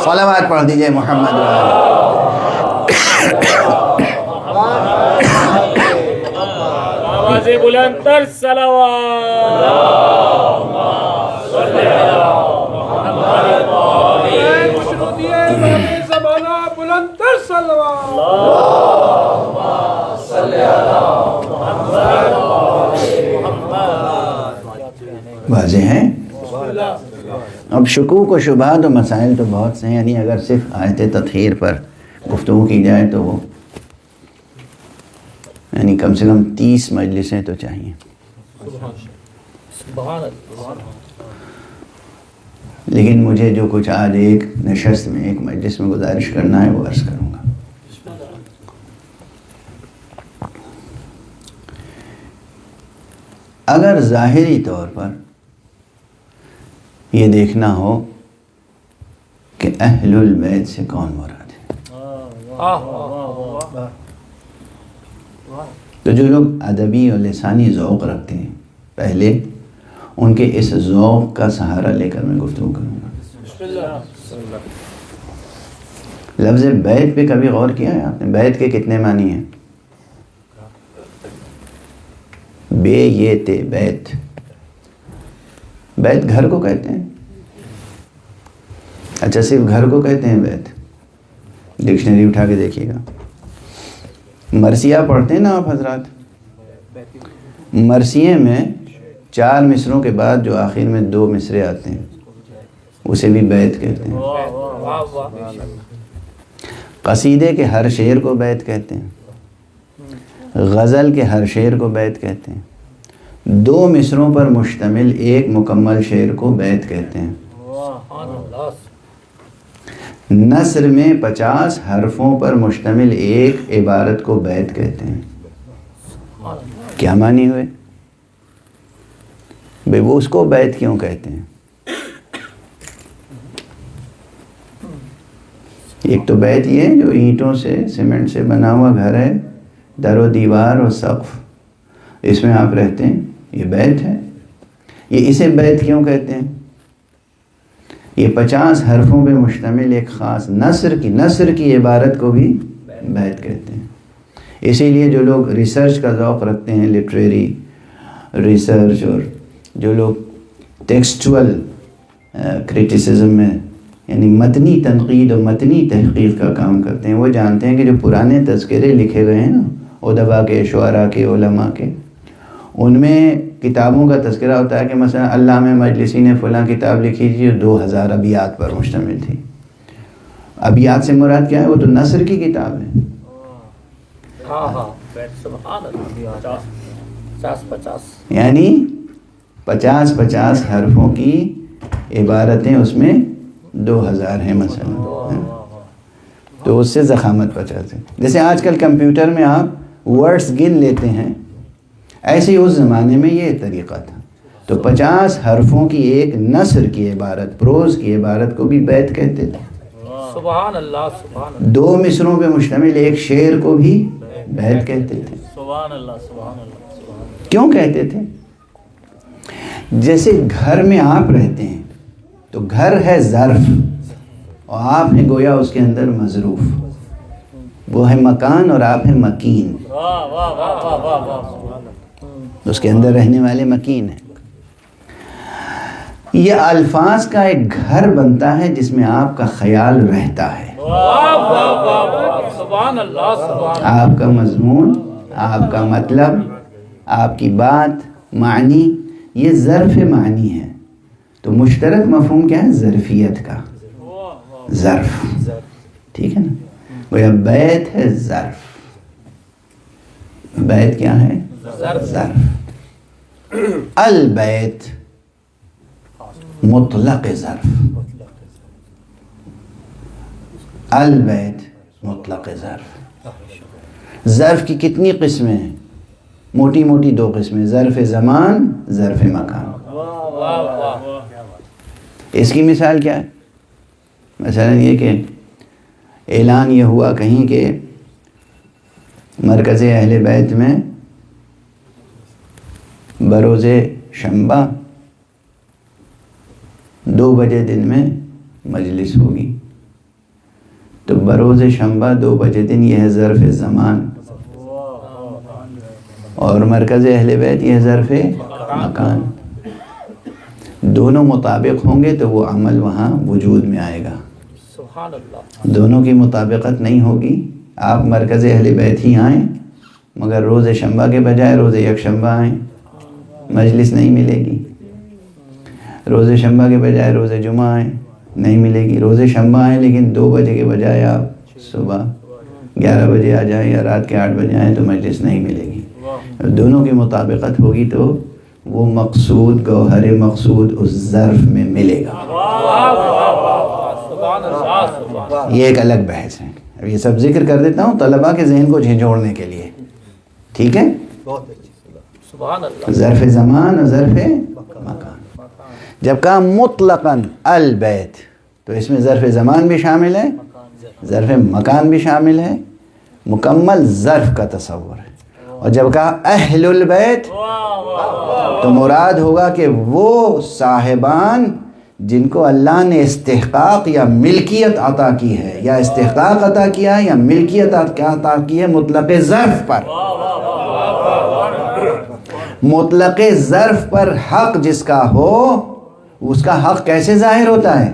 صلوات پڑھ دیجئے محمد آواز بلند تر صلوات. بلند تر صلوات. واضح ہے. اب شکوک و شبہات و مسائل تو بہت سے ہیں، یعنی اگر صرف آیت تطہیر پر گفتگو کی جائے تو وہ یعنی کم سے کم 30 مجلسیں تو چاہیے. لیکن مجھے جو کچھ آج ایک نشست میں ایک مجلس میں گزارش کرنا ہے وہ عرض کروں گا. اگر ظاہری طور پر یہ دیکھنا ہو کہ اہل البیت سے کون مراد ہے، تو جو لوگ ادبی اور لسانی ذوق رکھتے ہیں پہلے ان کے اس ذوق کا سہارا لے کر میں گفتگو کروں گا. لفظ بیت پہ کبھی غور کیا ہے آپ نے؟ بیت کے کتنے معنی ہیں؟ بے یہ تے بیت. بیت گھر کو کہتے ہیں. اچھا صرف گھر کو کہتے ہیں بیت؟ ڈکشنری اٹھا کے دیکھیے گا. مرثیہ پڑھتے ہیں نا آپ حضرات؟ مرثیے میں 4 مصروں کے بعد جو آخر میں 2 مصرے آتے ہیں اسے بھی بیت کہتے ہیں. قصیدے کے ہر شعر کو بیت کہتے ہیں. غزل کے ہر شعر کو بیت کہتے ہیں. 2 مصروں پر مشتمل ایک مکمل شعر کو بیت کہتے ہیں. نثر میں 50 حرفوں پر مشتمل ایک عبارت کو بیت کہتے ہیں. کیا معنی ہوئے بھئی؟ وہ اس کو بیت کیوں کہتے ہیں؟ ایک تو بیت یہ جو اینٹوں سے سیمنٹ سے بنا ہوا گھر ہے، در و دیوار اور سقف، اس میں آپ رہتے ہیں، یہ بیت ہے. یہ اسے بیت کیوں کہتے ہیں؟ یہ 50 حرفوں پہ مشتمل ایک خاص نثر کی عبارت کو بھی بیت کہتے ہیں. اسی لیے جو لوگ ریسرچ کا ذوق رکھتے ہیں، لٹریری ریسرچ، اور جو لوگ ٹیکسچول کریٹیسزم میں یعنی متنی تنقید اور متنی تحقیق کا کام کرتے ہیں، وہ جانتے ہیں کہ جو پرانے تذکرے لکھے گئے ہیں نا ادبا کے، شعراء کے، علماء کے، ان میں کتابوں کا تذکرہ ہوتا ہے کہ مثلا علامہ مجلسی نے فلاں کتاب لکھی تھی جو 2000 ابیات پر مشتمل تھی. ابیات سے مراد کیا ہے؟ وہ تو نثر کی کتاب ہے. یعنی 50 حرفوں کی عبارتیں اس میں 2000 ہیں مثلا، تو اس سے ضخامت 50 ہے. جیسے آج کل کمپیوٹر میں آپ ورڈز گن لیتے ہیں، ایسے ہی اس زمانے میں یہ طریقہ تھا. تو 50 حرفوں کی ایک نثر کی عبارت، پروز کی عبارت کو بھی بیت کہتے تھے. سبحان اللہ، سبحان اللہ. 2 مصروں پہ مشتمل ایک شعر کو بھی بیت کہتے تھے. سبحان اللہ، سبحان اللہ. کیوں کہتے تھے؟ جیسے گھر میں آپ رہتے ہیں تو گھر ہے ظرف اور آپ ہیں گویا اس کے اندر مظروف. وہ ہے مکان اور آپ ہیں مکین. اس کے اندر رہنے والے مکین ہیں. یہ الفاظ کا ایک گھر بنتا ہے جس میں آپ کا خیال رہتا ہے. سبحان اللہ، سبحان اللہ. آپ کا مضمون، آپ کا مطلب، آپ کی بات معنی یہ ظرف معنی ہے، تو مشترک مفہوم کیا ہے؟ ظرفیت کا، ظرف، ٹھیک ہے نا؟ گویا بیت ہے ظرف، بیت کیا ہے؟ ظرف۔ البیت مطلق ظرف، البیت مطلق ظرف۔ ظرف کی کتنی قسمیں ہیں؟ موٹی موٹی دو قسمیں، ظرف زمان، ظرف مکان۔ اس کی مثال کیا ہے؟ مثلا یہ کہ اعلان یہ ہوا کہیں کہ مرکز اہل بیت میں بروز شنبہ 2 بجے دن میں مجلس ہوگی، تو بروز شنبہ 2 بجے دن یہ ہے ظرف زمان، اور مرکز اہل بیت یہ ظرف مکان۔ دونوں مطابق ہوں گے تو وہ عمل وہاں وجود میں آئے گا۔ سبحان اللہ۔ دونوں کی مطابقت نہیں ہوگی، آپ مرکز اہل بیت ہی آئیں مگر روز شنبہ کے بجائے روز یکشنبہ آئیں، مجلس نہیں ملے گی۔ روز شنبہ کے بجائے روز جمعہ آئیں، نہیں ملے گی۔ روز شنبہ آئیں لیکن 2 بجے کے بجائے آپ صبح 11 بجے آ جائیں یا رات کے 8 بجے آئیں تو مجلس نہیں ملے گی۔ دونوں کی مطابقت ہوگی تو وہ مقصود، گوہر مقصود اس ظرف میں ملے گا۔ یہ ایک الگ بحث ہے، اب یہ سب ذکر کر دیتا ہوں طلباء کے ذہن کو جھنجھوڑنے کے لیے، ٹھیک ہے؟ سبحان اللہ۔ ظرف زمان اور ظرف مکان۔ جب کہا مطلقاً البیت تو اس میں ظرف زمان بھی شامل ہے، ظرف مکان بھی شامل ہے، مکمل ظرف کا تصور ہے۔ اور جب کہا اہل البیت تو مراد ہوگا کہ وہ صاحبان جن کو اللہ نے استحقاق یا ملکیت عطا کی ہے، یا استحقاق عطا کیا ہے یا ملکیت عطا کی ہے مطلق ظرف پر۔ مطلق ظرف پر حق جس کا ہو اس کا حق کیسے ظاہر ہوتا ہے؟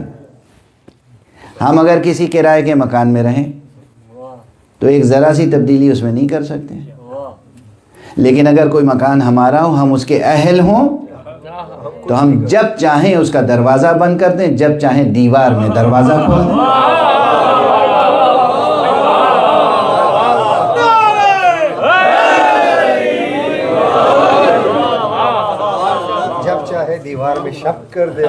ہم اگر کسی کرائے کے مکان میں رہیں تو ایک ذرا سی تبدیلی اس میں نہیں کر سکتے، لیکن اگر کوئی مکان ہمارا ہو، ہم اس کے اہل ہوں تو ہم جب چاہیں اس کا دروازہ بند کر دیں، جب چاہیں دیوار میں دروازہ کھول دیں۔ جب چاہے دیوار میں شک کر دے۔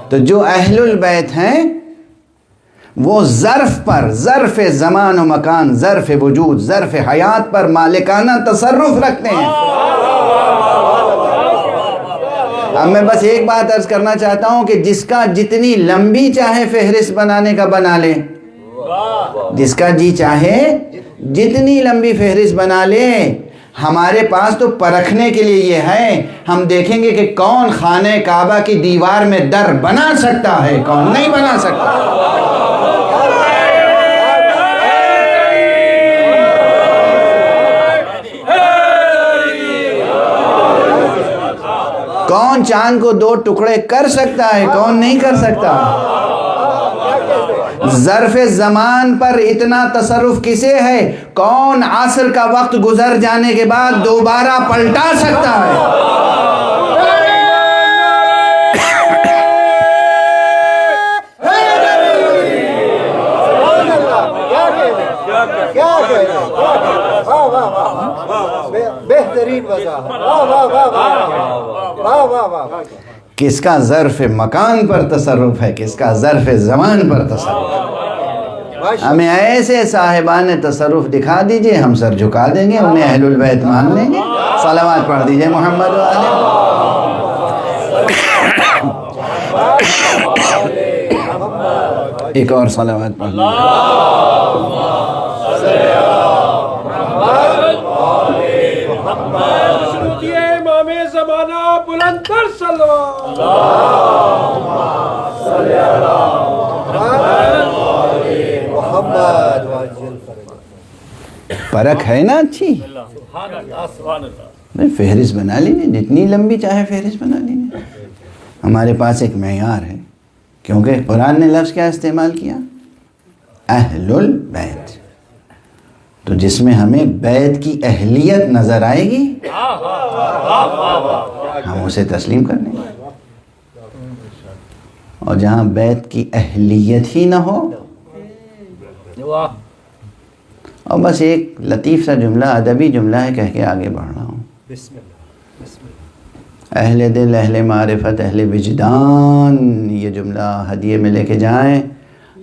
تو جو اہل البیت ہیں وہ ظرف پر، ظرف زمان و مکان، ظرف وجود، ظرف حیات پر مالکانہ تصرف رکھتے ہیں۔ اب میں بس ایک بات عرض کرنا چاہتا ہوں کہ جس کا جتنی لمبی چاہے فہرست بنانے کا بنا لے، جس کا جی چاہے جتنی لمبی فہرست بنا لے، ہمارے پاس تو پرکھنے کے لیے یہ ہے، ہم دیکھیں گے کہ کون خانہ کعبہ کی دیوار میں در بنا سکتا ہے، کون نہیں بنا سکتا۔ کون چاند کو 2 ٹکڑے کر سکتا ہے، کون نہیں کر سکتا۔ ظرف زمان پر اتنا تصرف کسے ہے؟ کون عصر کا وقت گزر جانے کے بعد دوبارہ پلٹا سکتا ہے؟ بہترین وضاحت۔ کس کا ظرف مکان پر تصرف ہے، کس کا ظرف زمان پر تصرف ہے۔ ہمیں ایسے صاحبان تصرف دکھا دیجئے، ہم سر جھکا دیں گے، انہیں اہل البیت مان لیں گے۔ صلوات پڑھ دیجئے محمد و آلہ۔ ایک اور صلوات پڑھ یہ امام زمانہ بلند تر صلوات۔ پرکھ ہے نا اچھی، سبحان اللہ، سبحان اللہ۔ نہیں فہرست بنا لیجیے، جتنی لمبی چاہے فہرست بنا لیجیے۔ ہمارے پاس ایک معیار ہے، کیونکہ قرآن نے لفظ کیا استعمال کیا؟ اہل البیت۔ تو جس میں ہمیں بیت کی اہلیت نظر آئے گی ہم اسے تسلیم کر لیں گے، اور جہاں بیت کی اہلیت ہی نہ ہو، واہ اور بس ایک لطیف سا جملہ، ادبی جملہ ہے، کہہ کے آگے بڑھ رہا ہوں. بسم اللہ بسم اللہ. اہل دل، اہل معرفت، اہل وجدان یہ جملہ ہدیے میں لے کے جائیں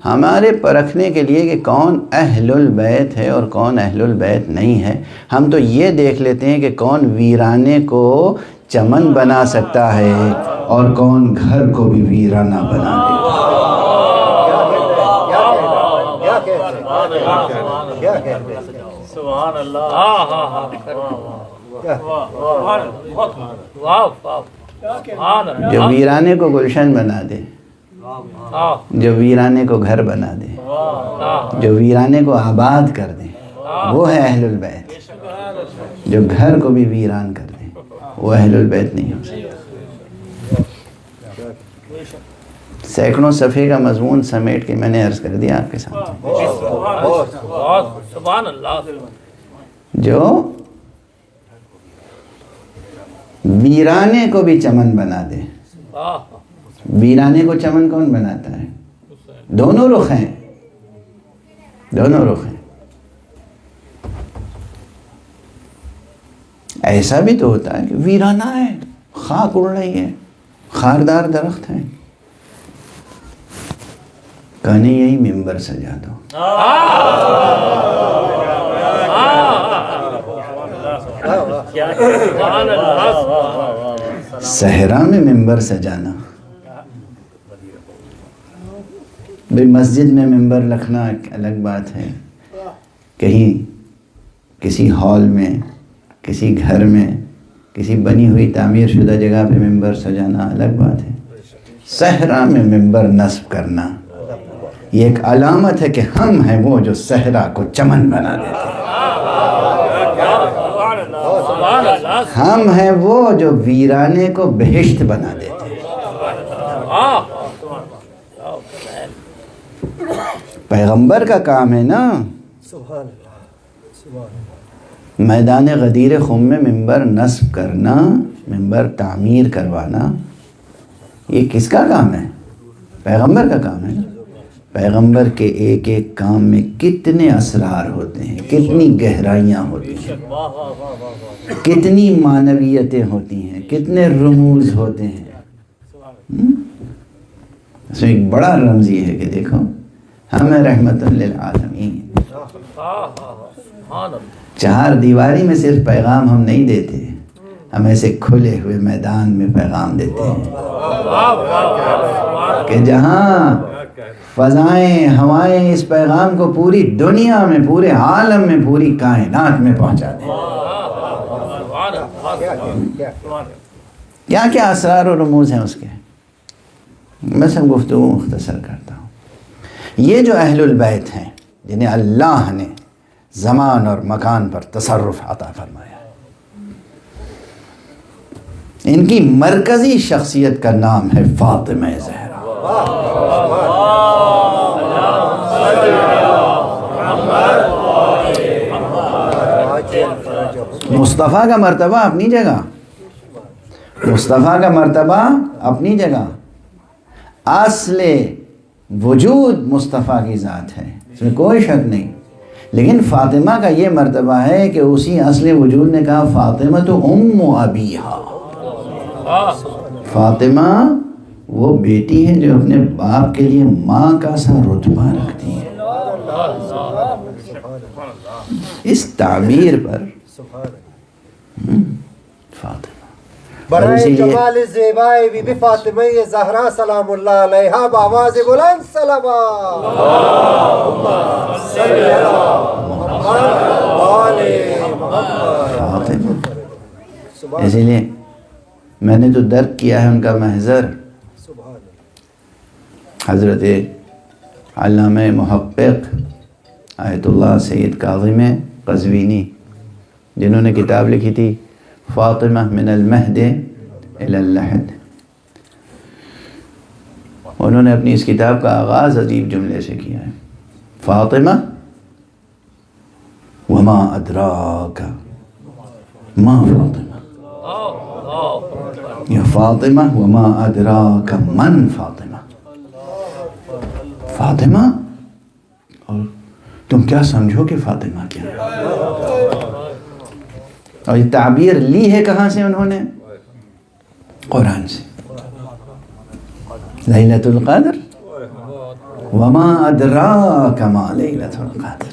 ہمارے پرکھنے کے لیے کہ کون اہل البیت ہے اور کون اہل البیت نہیں ہے. ہم تو یہ دیکھ لیتے ہیں کہ کون ویرانے کو چمن بنا سکتا ہے اور کون گھر کو بھی ویرانہ بنا دے. کیا کہتے ہیں؟ سبحان اللہ. ہاں ہاں ہاں واہ واہ سبحان اللہ. جو ویرانے کو گلشن بنا دے، جو ویرانے کو گھر بنا دے، جو ویرانے کو آباد کر دے، وہ ہے اہل البیت. جو گھر کو بھی ویران کر دے وہ اہل البیت نہیں ہو سکتا. سینکڑوں صفحے کا مضمون سمیٹ کے میں نے عرض کر دیا آپ کے سامنے. سبحان اللہ. جو ویرانے کو بھی چمن بنا دے. ویرانے کو چمن کون بناتا ہے؟ دونوں رخ ہیں، دونوں رخ ہیں. ایسا بھی تو ہوتا ہے کہ ویرانہ ہے، خاک اڑ رہی ہے، خاردار درخت ہے، کہنے یہی ممبر سجا دو. صحرا میں ممبر سجانا، بھئی مسجد میں ممبر رکھنا ایک الگ بات ہے، کہیں کسی ہال میں، کسی گھر میں، کسی بنی ہوئی تعمیر شدہ جگہ پہ ممبر سجانا الگ بات ہے. صحرا میں ممبر نصب کرنا یہ ایک علامت ہے کہ ہم ہیں وہ جو صحرا کو چمن بنا دیتے ہیں. ہم ہیں وہ جو ویرانے کو بہشت بنا دیتے ہیں. پیغمبر کا کام ہے نا سبحان اللہ سبحان اللہ. میدان غدیر خم میں ممبر نصب کرنا، ممبر تعمیر کروانا، یہ کس کا کام ہے؟ پیغمبر کا کام ہے نا. پیغمبر کے ایک ایک کام میں کتنے اسرار ہوتے ہیں، کتنی گہرائیاں ہوتی ہیں، کتنی معنویتیں ہوتی ہیں، کتنے رموز ہوتے ہیں. اس میں ایک بڑا رمز یہ ہے کہ دیکھو ہمیں رحمت للعالمین، چار دیواری میں صرف پیغام ہم نہیں دیتے، ہم ایسے کھلے ہوئے میدان میں پیغام دیتے ہیں کہ جہاں فضائیں ہوائیں اس پیغام کو پوری دنیا میں، پورے عالم میں، پوری کائنات میں پہنچا دیں. کیا کیا اسرار و رموز ہیں اس کے، میں سب گفتگو مختصر کرتا ہوں. یہ جو اہل البیت ہیں جنہیں اللہ نے زمان اور مکان پر تصرف عطا فرمایا، ان کی مرکزی شخصیت کا نام ہے فاطمہ زہرا. مصطفیٰ کا مرتبہ اپنی جگہ، مصطفیٰ کا مرتبہ اپنی جگہ، اصل وجود مصطفیٰ کی ذات ہے، اس میں کوئی شک نہیں. لیکن فاطمہ کا یہ مرتبہ ہے کہ اسی اصل وجود نے کہا فاطمہ تو ام ابیہا، فاطمہ وہ بیٹی ہے جو اپنے باپ کے لیے ماں کا سا رتبہ رکھتی ہے. اس تعبیر پر فاطمہ برائے جمال زیبائے بی بی فاطمہ زہرا سلام اللہ علیہا بآواز بلند صلوات. اللہم صلی علی محمد وآل محمد. اسی لیے میں نے تو درک کیا ہے ان کا محضر. حضرت علامہ محقق آیت اللہ سید کاظم قزوینی، جنہوں نے کتاب لکھی تھی فاطمہ من المہد الی اللحد، انہوں نے اپنی اس کتاب کا آغاز عجیب جملے سے کیا ہے، فاطمہ و وما ادراک ما فاطمہ، یہ فاطمہ، وما ادراک من فاطمہ، فاطمہ، اور تم کیا سمجھو کہ فاطمہ کیا ہے؟ اور یہ تعبیر لی ہے کہاں سے انہوں نے؟ قرآن سے. لیلۃ القدر، وما ادراک ما لیلۃ القدر.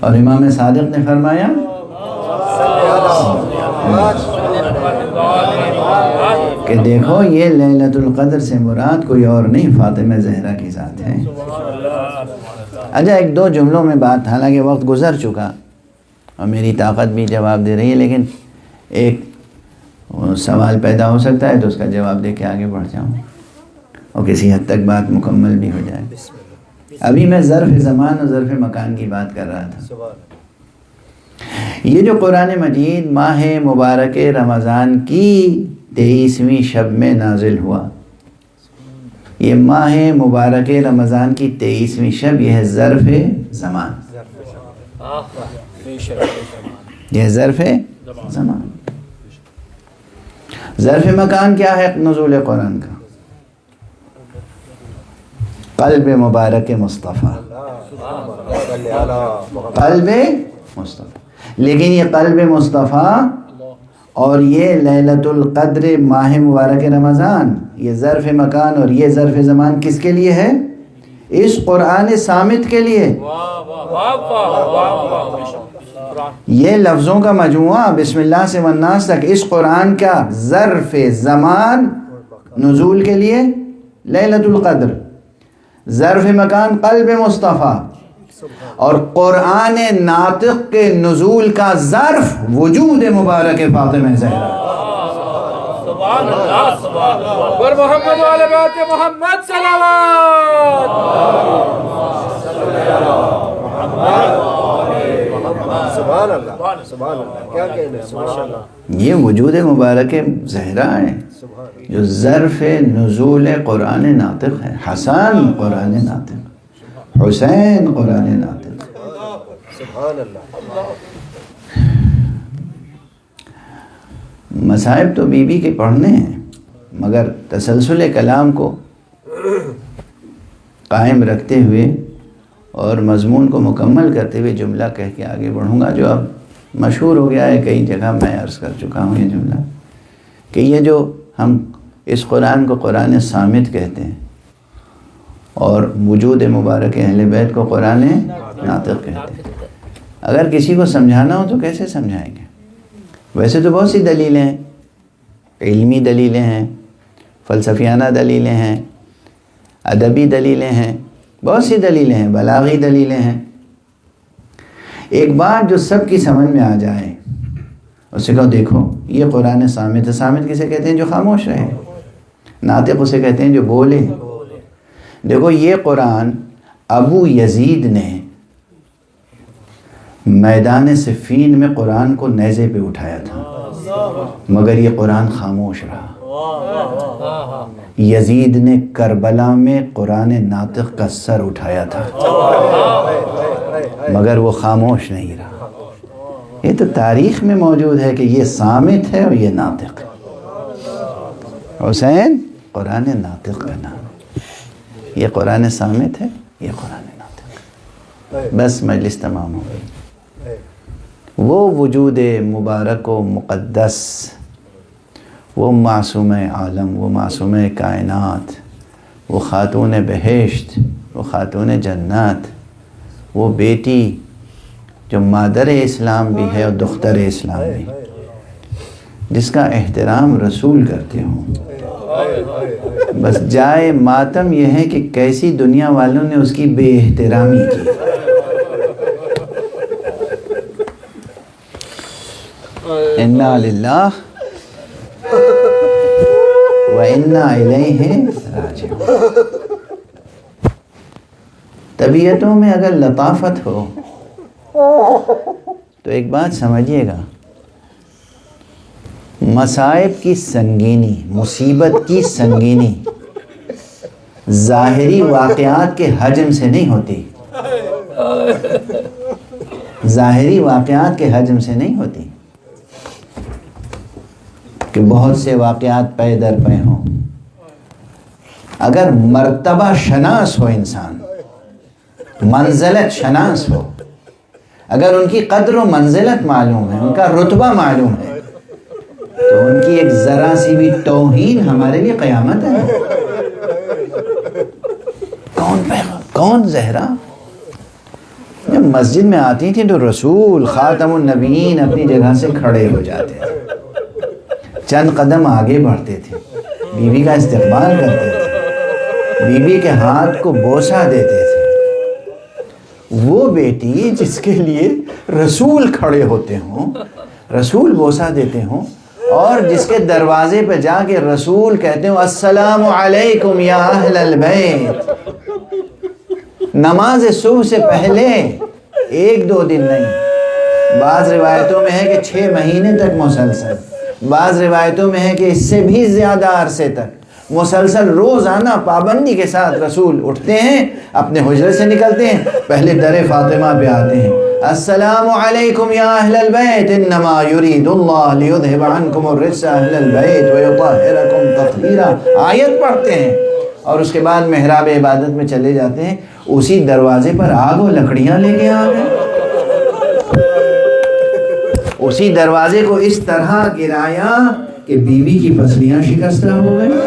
اور امام صادق نے فرمایا کہ دیکھو یہ لیلۃ القدر سے مراد کوئی اور نہیں، فاطمہ زہرا کی ذات ہے. اچھا ایک دو جملوں میں بات، حالانکہ وقت گزر چکا اور میری طاقت بھی جواب دے رہی ہے، لیکن ایک سوال پیدا ہو سکتا ہے تو اس کا جواب دے کے آگے بڑھ جاؤں اور کسی حد تک بات مکمل بھی ہو جائے. ابھی میں ظرف زمان اور ظرف مکان کی بات کر رہا تھا. یہ جو قرآن مجید ماہ مبارک رمضان کی 23ویں شب میں نازل ہوا، یہ ماہ مبارک رمضان کی 23ویں شب، یہ ہے ظرف زمان، یہ ظرف زمان. ظرف مکان کیا ہے نزول قرآن کا؟ قلب مبارک مصطفیٰ، قلب مصطفیٰ. لیکن یہ قلب مصطفیٰ اور یہ لیلۃ القدر ماہ مبارک رمضان، یہ ظرف مکان اور یہ ظرف زمان کس کے لیے ہے؟ اس قرآن صامت کے لیے. یہ لفظوں کا مجموعہ بسم اللہ سے والناس تک، اس قرآن کا ظرف زمان نزول کے لیے لیلۃ القدر، ظرف مکان قلب مصطفیٰ، اور قرآن ناطق کے نزول کا ظرف وجود مبارک فاطمہ زہرا. سبحان اللہ، سبحان اللہ. پر محمد والے بات محمد صلوات. سبحان اللہ، سبحان اللہ، کیا کہنے، سبحان اللہ. یہ وجود مبارک زہرا ہے جو ظرف نزول قرآن ناطق ہے. حسن قرآن ناطق، حسین قرآن ناطق. سبحان اللہ. مصائب تو بی بی کے پڑھنے ہیں، مگر تسلسل کلام کو قائم رکھتے ہوئے اور مضمون کو مکمل کرتے ہوئے جملہ کہہ کے آگے بڑھوں گا، جو اب مشہور ہو گیا ہے، کئی جگہ میں عرض کر چکا ہوں یہ جملہ، کہ یہ جو ہم اس قرآن کو قرآن صامت کہتے ہیں اور وجود مبارک اہل بیت کو قرآن ناطق کہتے ہیں. اگر کسی کو سمجھانا ہو تو کیسے سمجھائیں گے؟ ویسے تو بہت سی دلیلیں ہیں، علمی دلیلیں ہیں، فلسفیانہ دلیلیں ہیں، ادبی دلیلیں ہیں، بہت سی دلیلیں ہیں، بلاغی دلیلیں ہیں. ایک بات جو سب کی سمجھ میں آ جائے، اس سے کہو دیکھو یہ قرآن صامت ہے. صامت کسے کہتے ہیں؟ جو خاموش رہے. ناطق اسے کہتے ہیں جو بولے. دیکھو یہ قرآن ابو یزید نے میدان صفین میں قرآن کو نیزے پہ اٹھایا تھا، مگر یہ قرآن خاموش رہا. یزید نے کربلا میں قرآن ناطق کا سر اٹھایا تھا، مگر وہ خاموش نہیں رہا. یہ تو تاریخ میں موجود ہے کہ یہ صامت ہے اور یہ ناطق. حسین قرآن ناطق کا نام، یہ قرآن صامت ہے، یہ قرآن ناطق. بس مجلس تمام ہو گئی. وہ وجود مبارک و مقدس، وہ معصوم عالم، وہ معصوم کائنات، وہ خاتون بہشت، وہ خاتون جنات، وہ بیٹی جو مادر اسلام بھی ہے اور دختر اسلام بھی، جس کا احترام رسول کرتے ہوں. بس جائے ماتم یہ ہے کہ کیسی دنیا والوں نے اس کی بے احترامی کی. انا للہ و انا الیہ راجعون. طبیعتوں میں اگر لطافت ہو تو ایک بات سمجھیے گا، مصائب کی سنگینی، مصیبت کی سنگینی ظاہری واقعات کے حجم سے نہیں ہوتی. ظاہری واقعات کے حجم سے نہیں ہوتی کہ بہت سے واقعات پے در پے ہوں. اگر مرتبہ شناس ہو انسان، منزلت شناس ہو، اگر ان کی قدر و منزلت معلوم ہے، ان کا رتبہ معلوم ہے، تو ان کی ایک ذرا سی بھی توہین ہمارے لیے قیامت ہے. کون زہرا؟ جب مسجد میں آتی تھی تو رسول خاتم النبیین اپنی جگہ سے کھڑے ہو جاتے تھے، چند قدم آگے بڑھتے تھے، بیوی کا استقبال کرتے تھے، بیوی کے ہاتھ کو بوسہ دیتے تھے. وہ بیٹی جس کے لیے رسول کھڑے ہوتے ہوں، رسول بوسہ دیتے ہوں، اور جس کے دروازے پہ جا کے رسول کہتے ہوں السلام علیکم یا اہل البیت، نماز صبح سے پہلے 1-2 دن نہیں، بعض روایتوں میں ہے کہ 6 مہینے تک مسلسل، بعض روایتوں میں ہے کہ اس سے بھی زیادہ عرصے تک مسلسل روزانہ پابندی کے ساتھ رسول اٹھتے ہیں، اپنے حجرے سے نکلتے ہیں، پہلے در فاطمہ پہ آتے ہیں، السلام علیکم یا اہل البیت انما یرید اللہ لیذہب عنکم الرجس اہل البیت ویطہرکم تطہیرا، آیت پڑھتے ہیں، اور اس کے بعد محراب عبادت میں چلے جاتے ہیں. اسی دروازے پر آگ و لکڑیاں لے کے آ گئے، اسی دروازے کو اس طرح گرایا کہ بیوی کی پسلیاں شکستہ ہو گئیں.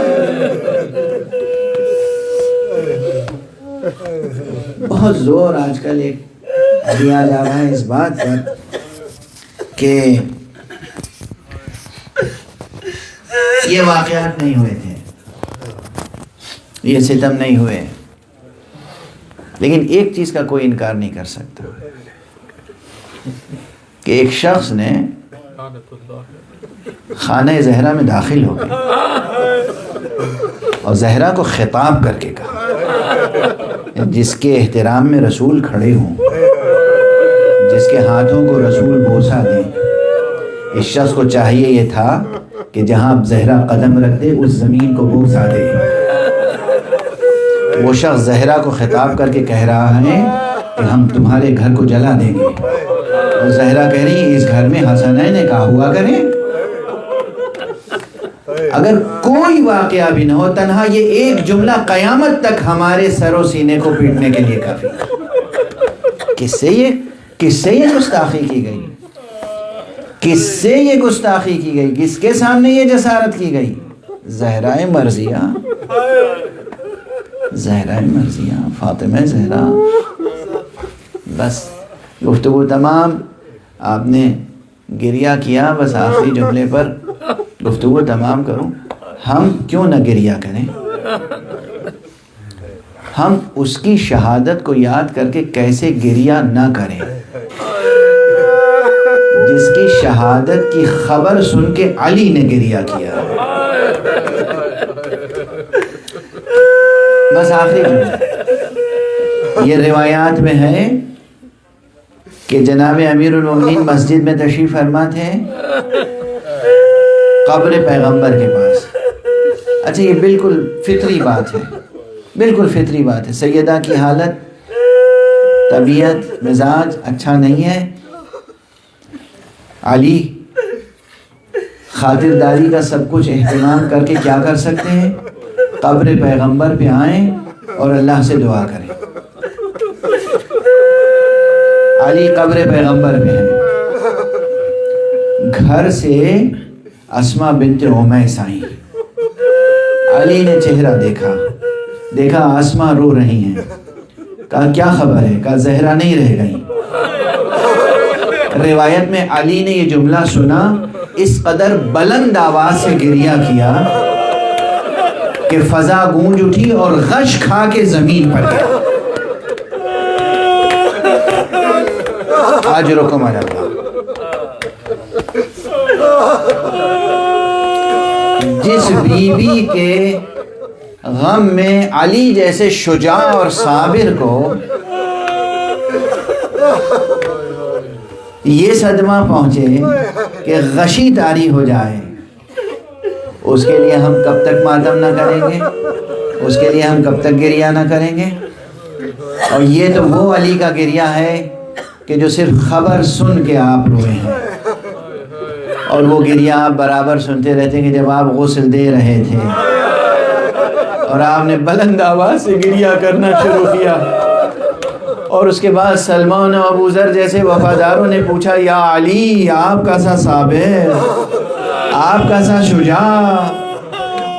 بہت زور آج کل ایک دیا جا رہا ہے اس بات پر کہ یہ واقعات نہیں ہوئے تھے، یہ ستم نہیں ہوئے. لیکن ایک چیز کا کوئی انکار نہیں کر سکتا کہ ایک شخص نے خانہ زہرا میں داخل ہو گیا اور زہرا کو خطاب کر کے کہا، جس کے احترام میں رسول کھڑے ہوں، جس کے ہاتھوں کو رسول بوسہ دیں، اس شخص کو چاہیے یہ تھا کہ جہاں زہرا قدم رکھ دے اس زمین کو بوسہ دے. وہ شخص زہرا کو خطاب کر کے کہہ رہا ہے کہ ہم تمہارے گھر کو جلا دیں گے، اور زہرا کہہ رہی ہے اس گھر میں حسنین نکاح ہوا کریں. اگر کوئی واقعہ بھی نہ ہو، تنہا یہ ایک جملہ قیامت تک ہمارے سر و سینے کو پیٹنے کے لیے کافی. کس سے یہ گستاخی کی گئی؟ کس سے یہ گستاخی کی گئی؟ کس کے سامنے یہ جسارت کی گئی؟ زہرا مرضیہ، زہرا مرضیہ، فاطمہ زہرا. بس گفتگو تمام، آپ نے گریہ کیا، بس آخری جملے پر گفتگو تمام کروں. ہم کیوں نہ گریہ کریں؟ ہم اس کی شہادت کو یاد کر کے کیسے گریہ نہ کریں، جس کی شہادت کی خبر سن کے علی نے گریہ کیا. بس آخری جملہ، یہ روایات میں ہے کہ جناب امیر المومنین مسجد میں تشریف فرما تھے، قبر پیغمبر کے پاس. اچھا، یہ بالکل فطری بات ہے، بالکل فطری بات ہے. سیدہ کی حالت، طبیعت، مزاج اچھا نہیں ہے. علی خاطرداری کا سب کچھ اہتمام کر کے کیا کر سکتے ہیں؟ قبر پیغمبر پہ آئیں اور اللہ سے دعا کریں. علی قبر پیغمبر پہ ہیں، گھر سے اسما بنت امیس آئیں. علی نے چہرہ دیکھا اسما رو رہی ہیں. کہا کیا خبر ہے؟ کہا زہرا نہیں رہ گئی. روایت میں علی نے یہ جملہ سنا، اس قدر بلند آواز سے گریہ کیا کہ فضا گونج اٹھی اور غش کھا کے زمین پر گیا. اجرکم علی اللہ. جس بیوی کے غم میں علی جیسے شجاع اور صابر کو یہ صدمہ پہنچے کہ غشی طاری ہو جائے، اس کے لیے ہم کب تک ماتم نہ کریں گے؟ اس کے لیے ہم کب تک گریہ نہ کریں گے؟ اور یہ تو وہ علی کا گریہ ہے کہ جو صرف خبر سن کے آپ روئے ہیں، اور وہ گریہ آپ برابر سنتے رہتے ہیں کہ جب آپ غسل دے رہے تھے اور آپ نے بلند آواز سے گریہ کرنا شروع کیا، اور اس کے بعد سلمان و ابو ذر جیسے وفاداروں نے پوچھا یا علی آپ کا سا صابر، آپ کا سا شجاع،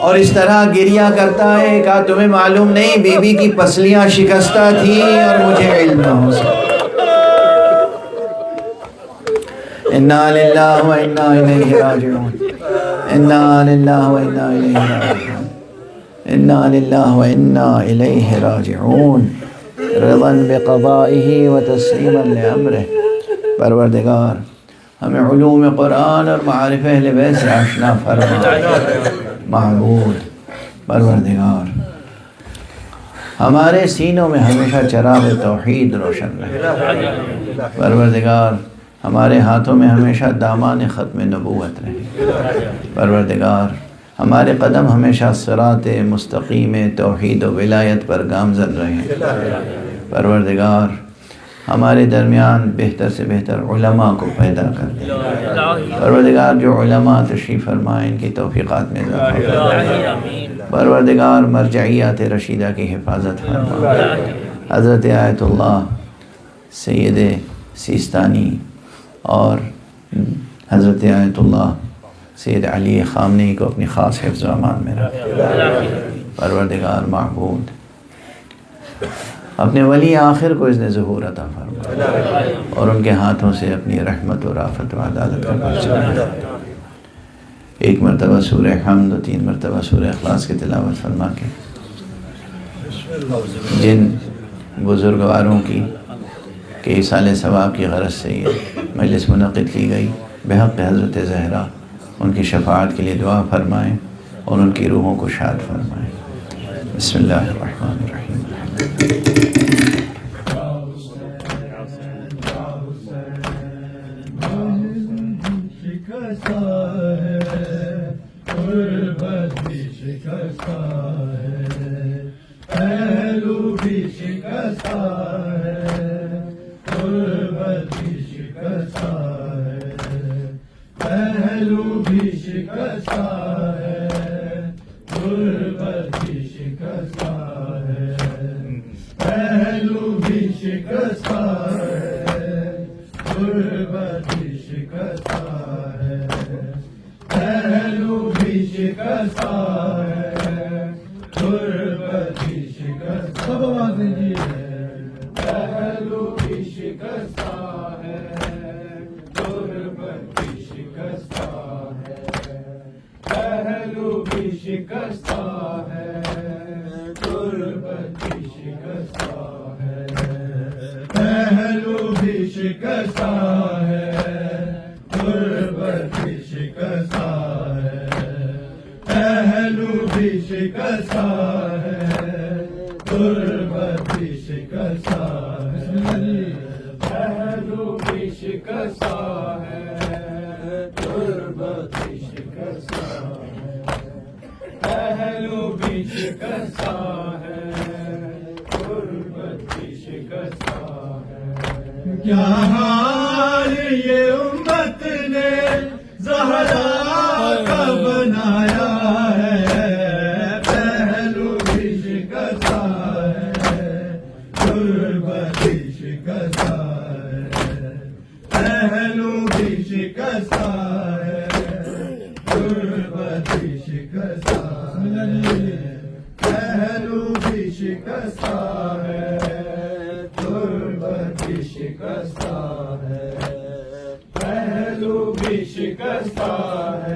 اور اس طرح گریہ کرتا ہے، کہا تمہیں معلوم نہیں بی بی کی پسلیاں شکستہ تھیں اور مجھے علم نہ ہو سکتا۔ انا للہ و انا الیہ راجعون، انا للہ و انا الیہ راجعون، انا للہ و انا الیہ راجعون، رضا بقضائہ و تسلیما لامرہ۔ پروردگار ہمیں علوم قرآن اور معارف اہل بیت سے آشنا فرما۔ معبود پروردگار ہمارے سینوں میں ہمیشہ چراغ توحید روشن رہے۔ پروردگار ہمارے ہاتھوں میں ہمیشہ دامان ختم نبوت رہے۔ پروردگار ہمارے قدم ہمیشہ صراط مستقیم توحید و ولایت پر گامزن رہے۔ پروردگار ہمارے درمیان بہتر سے بہتر علماء کو پیدا کر دے۔ پروردگار جو علماء تشریف فرمائیں ان کی توفیقات میں اضافہ فرما۔ پروردگار مرجعیات رشیدہ کی حفاظت فرما۔ حضرت آیت اللہ سید سیستانی اور حضرت آیت اللہ سید علی خامنئی کو اپنی خاص حفظ و امان میں رکھ۔ پروردگار معبود اپنے ولی آخر کو اذن ظہور عطا فرما اور ان کے ہاتھوں سے اپنی رحمت و رافت و عدالت کا پرچم۔ ایک مرتبہ سورہ حمد و 3 مرتبہ سورہ اخلاص کی تلاوت فرما کے جن بزرگواروں کی کہ ایصال ثواب کی غرض سے یہ مجلس منعقد کی گئی، بحق حضرت زہرا ان کی شفاعت کے لیے دعا فرمائیں اور ان کی روحوں کو شاد فرمائیں۔ بسم اللہ الرحمن الرحیم۔ کیا حال یہ امت نے زہرا کا بنایا ہے، پہلو بھی شکستہ ہے، غربت بھی شکستہ ہے، پہلو بھی شکستہ ہے، غربت بھی شکستہ ہے، پہلو بھی شکستہ ہے، غربت بھی شکستہ ہے، پہلو بھی شکستہ ہے۔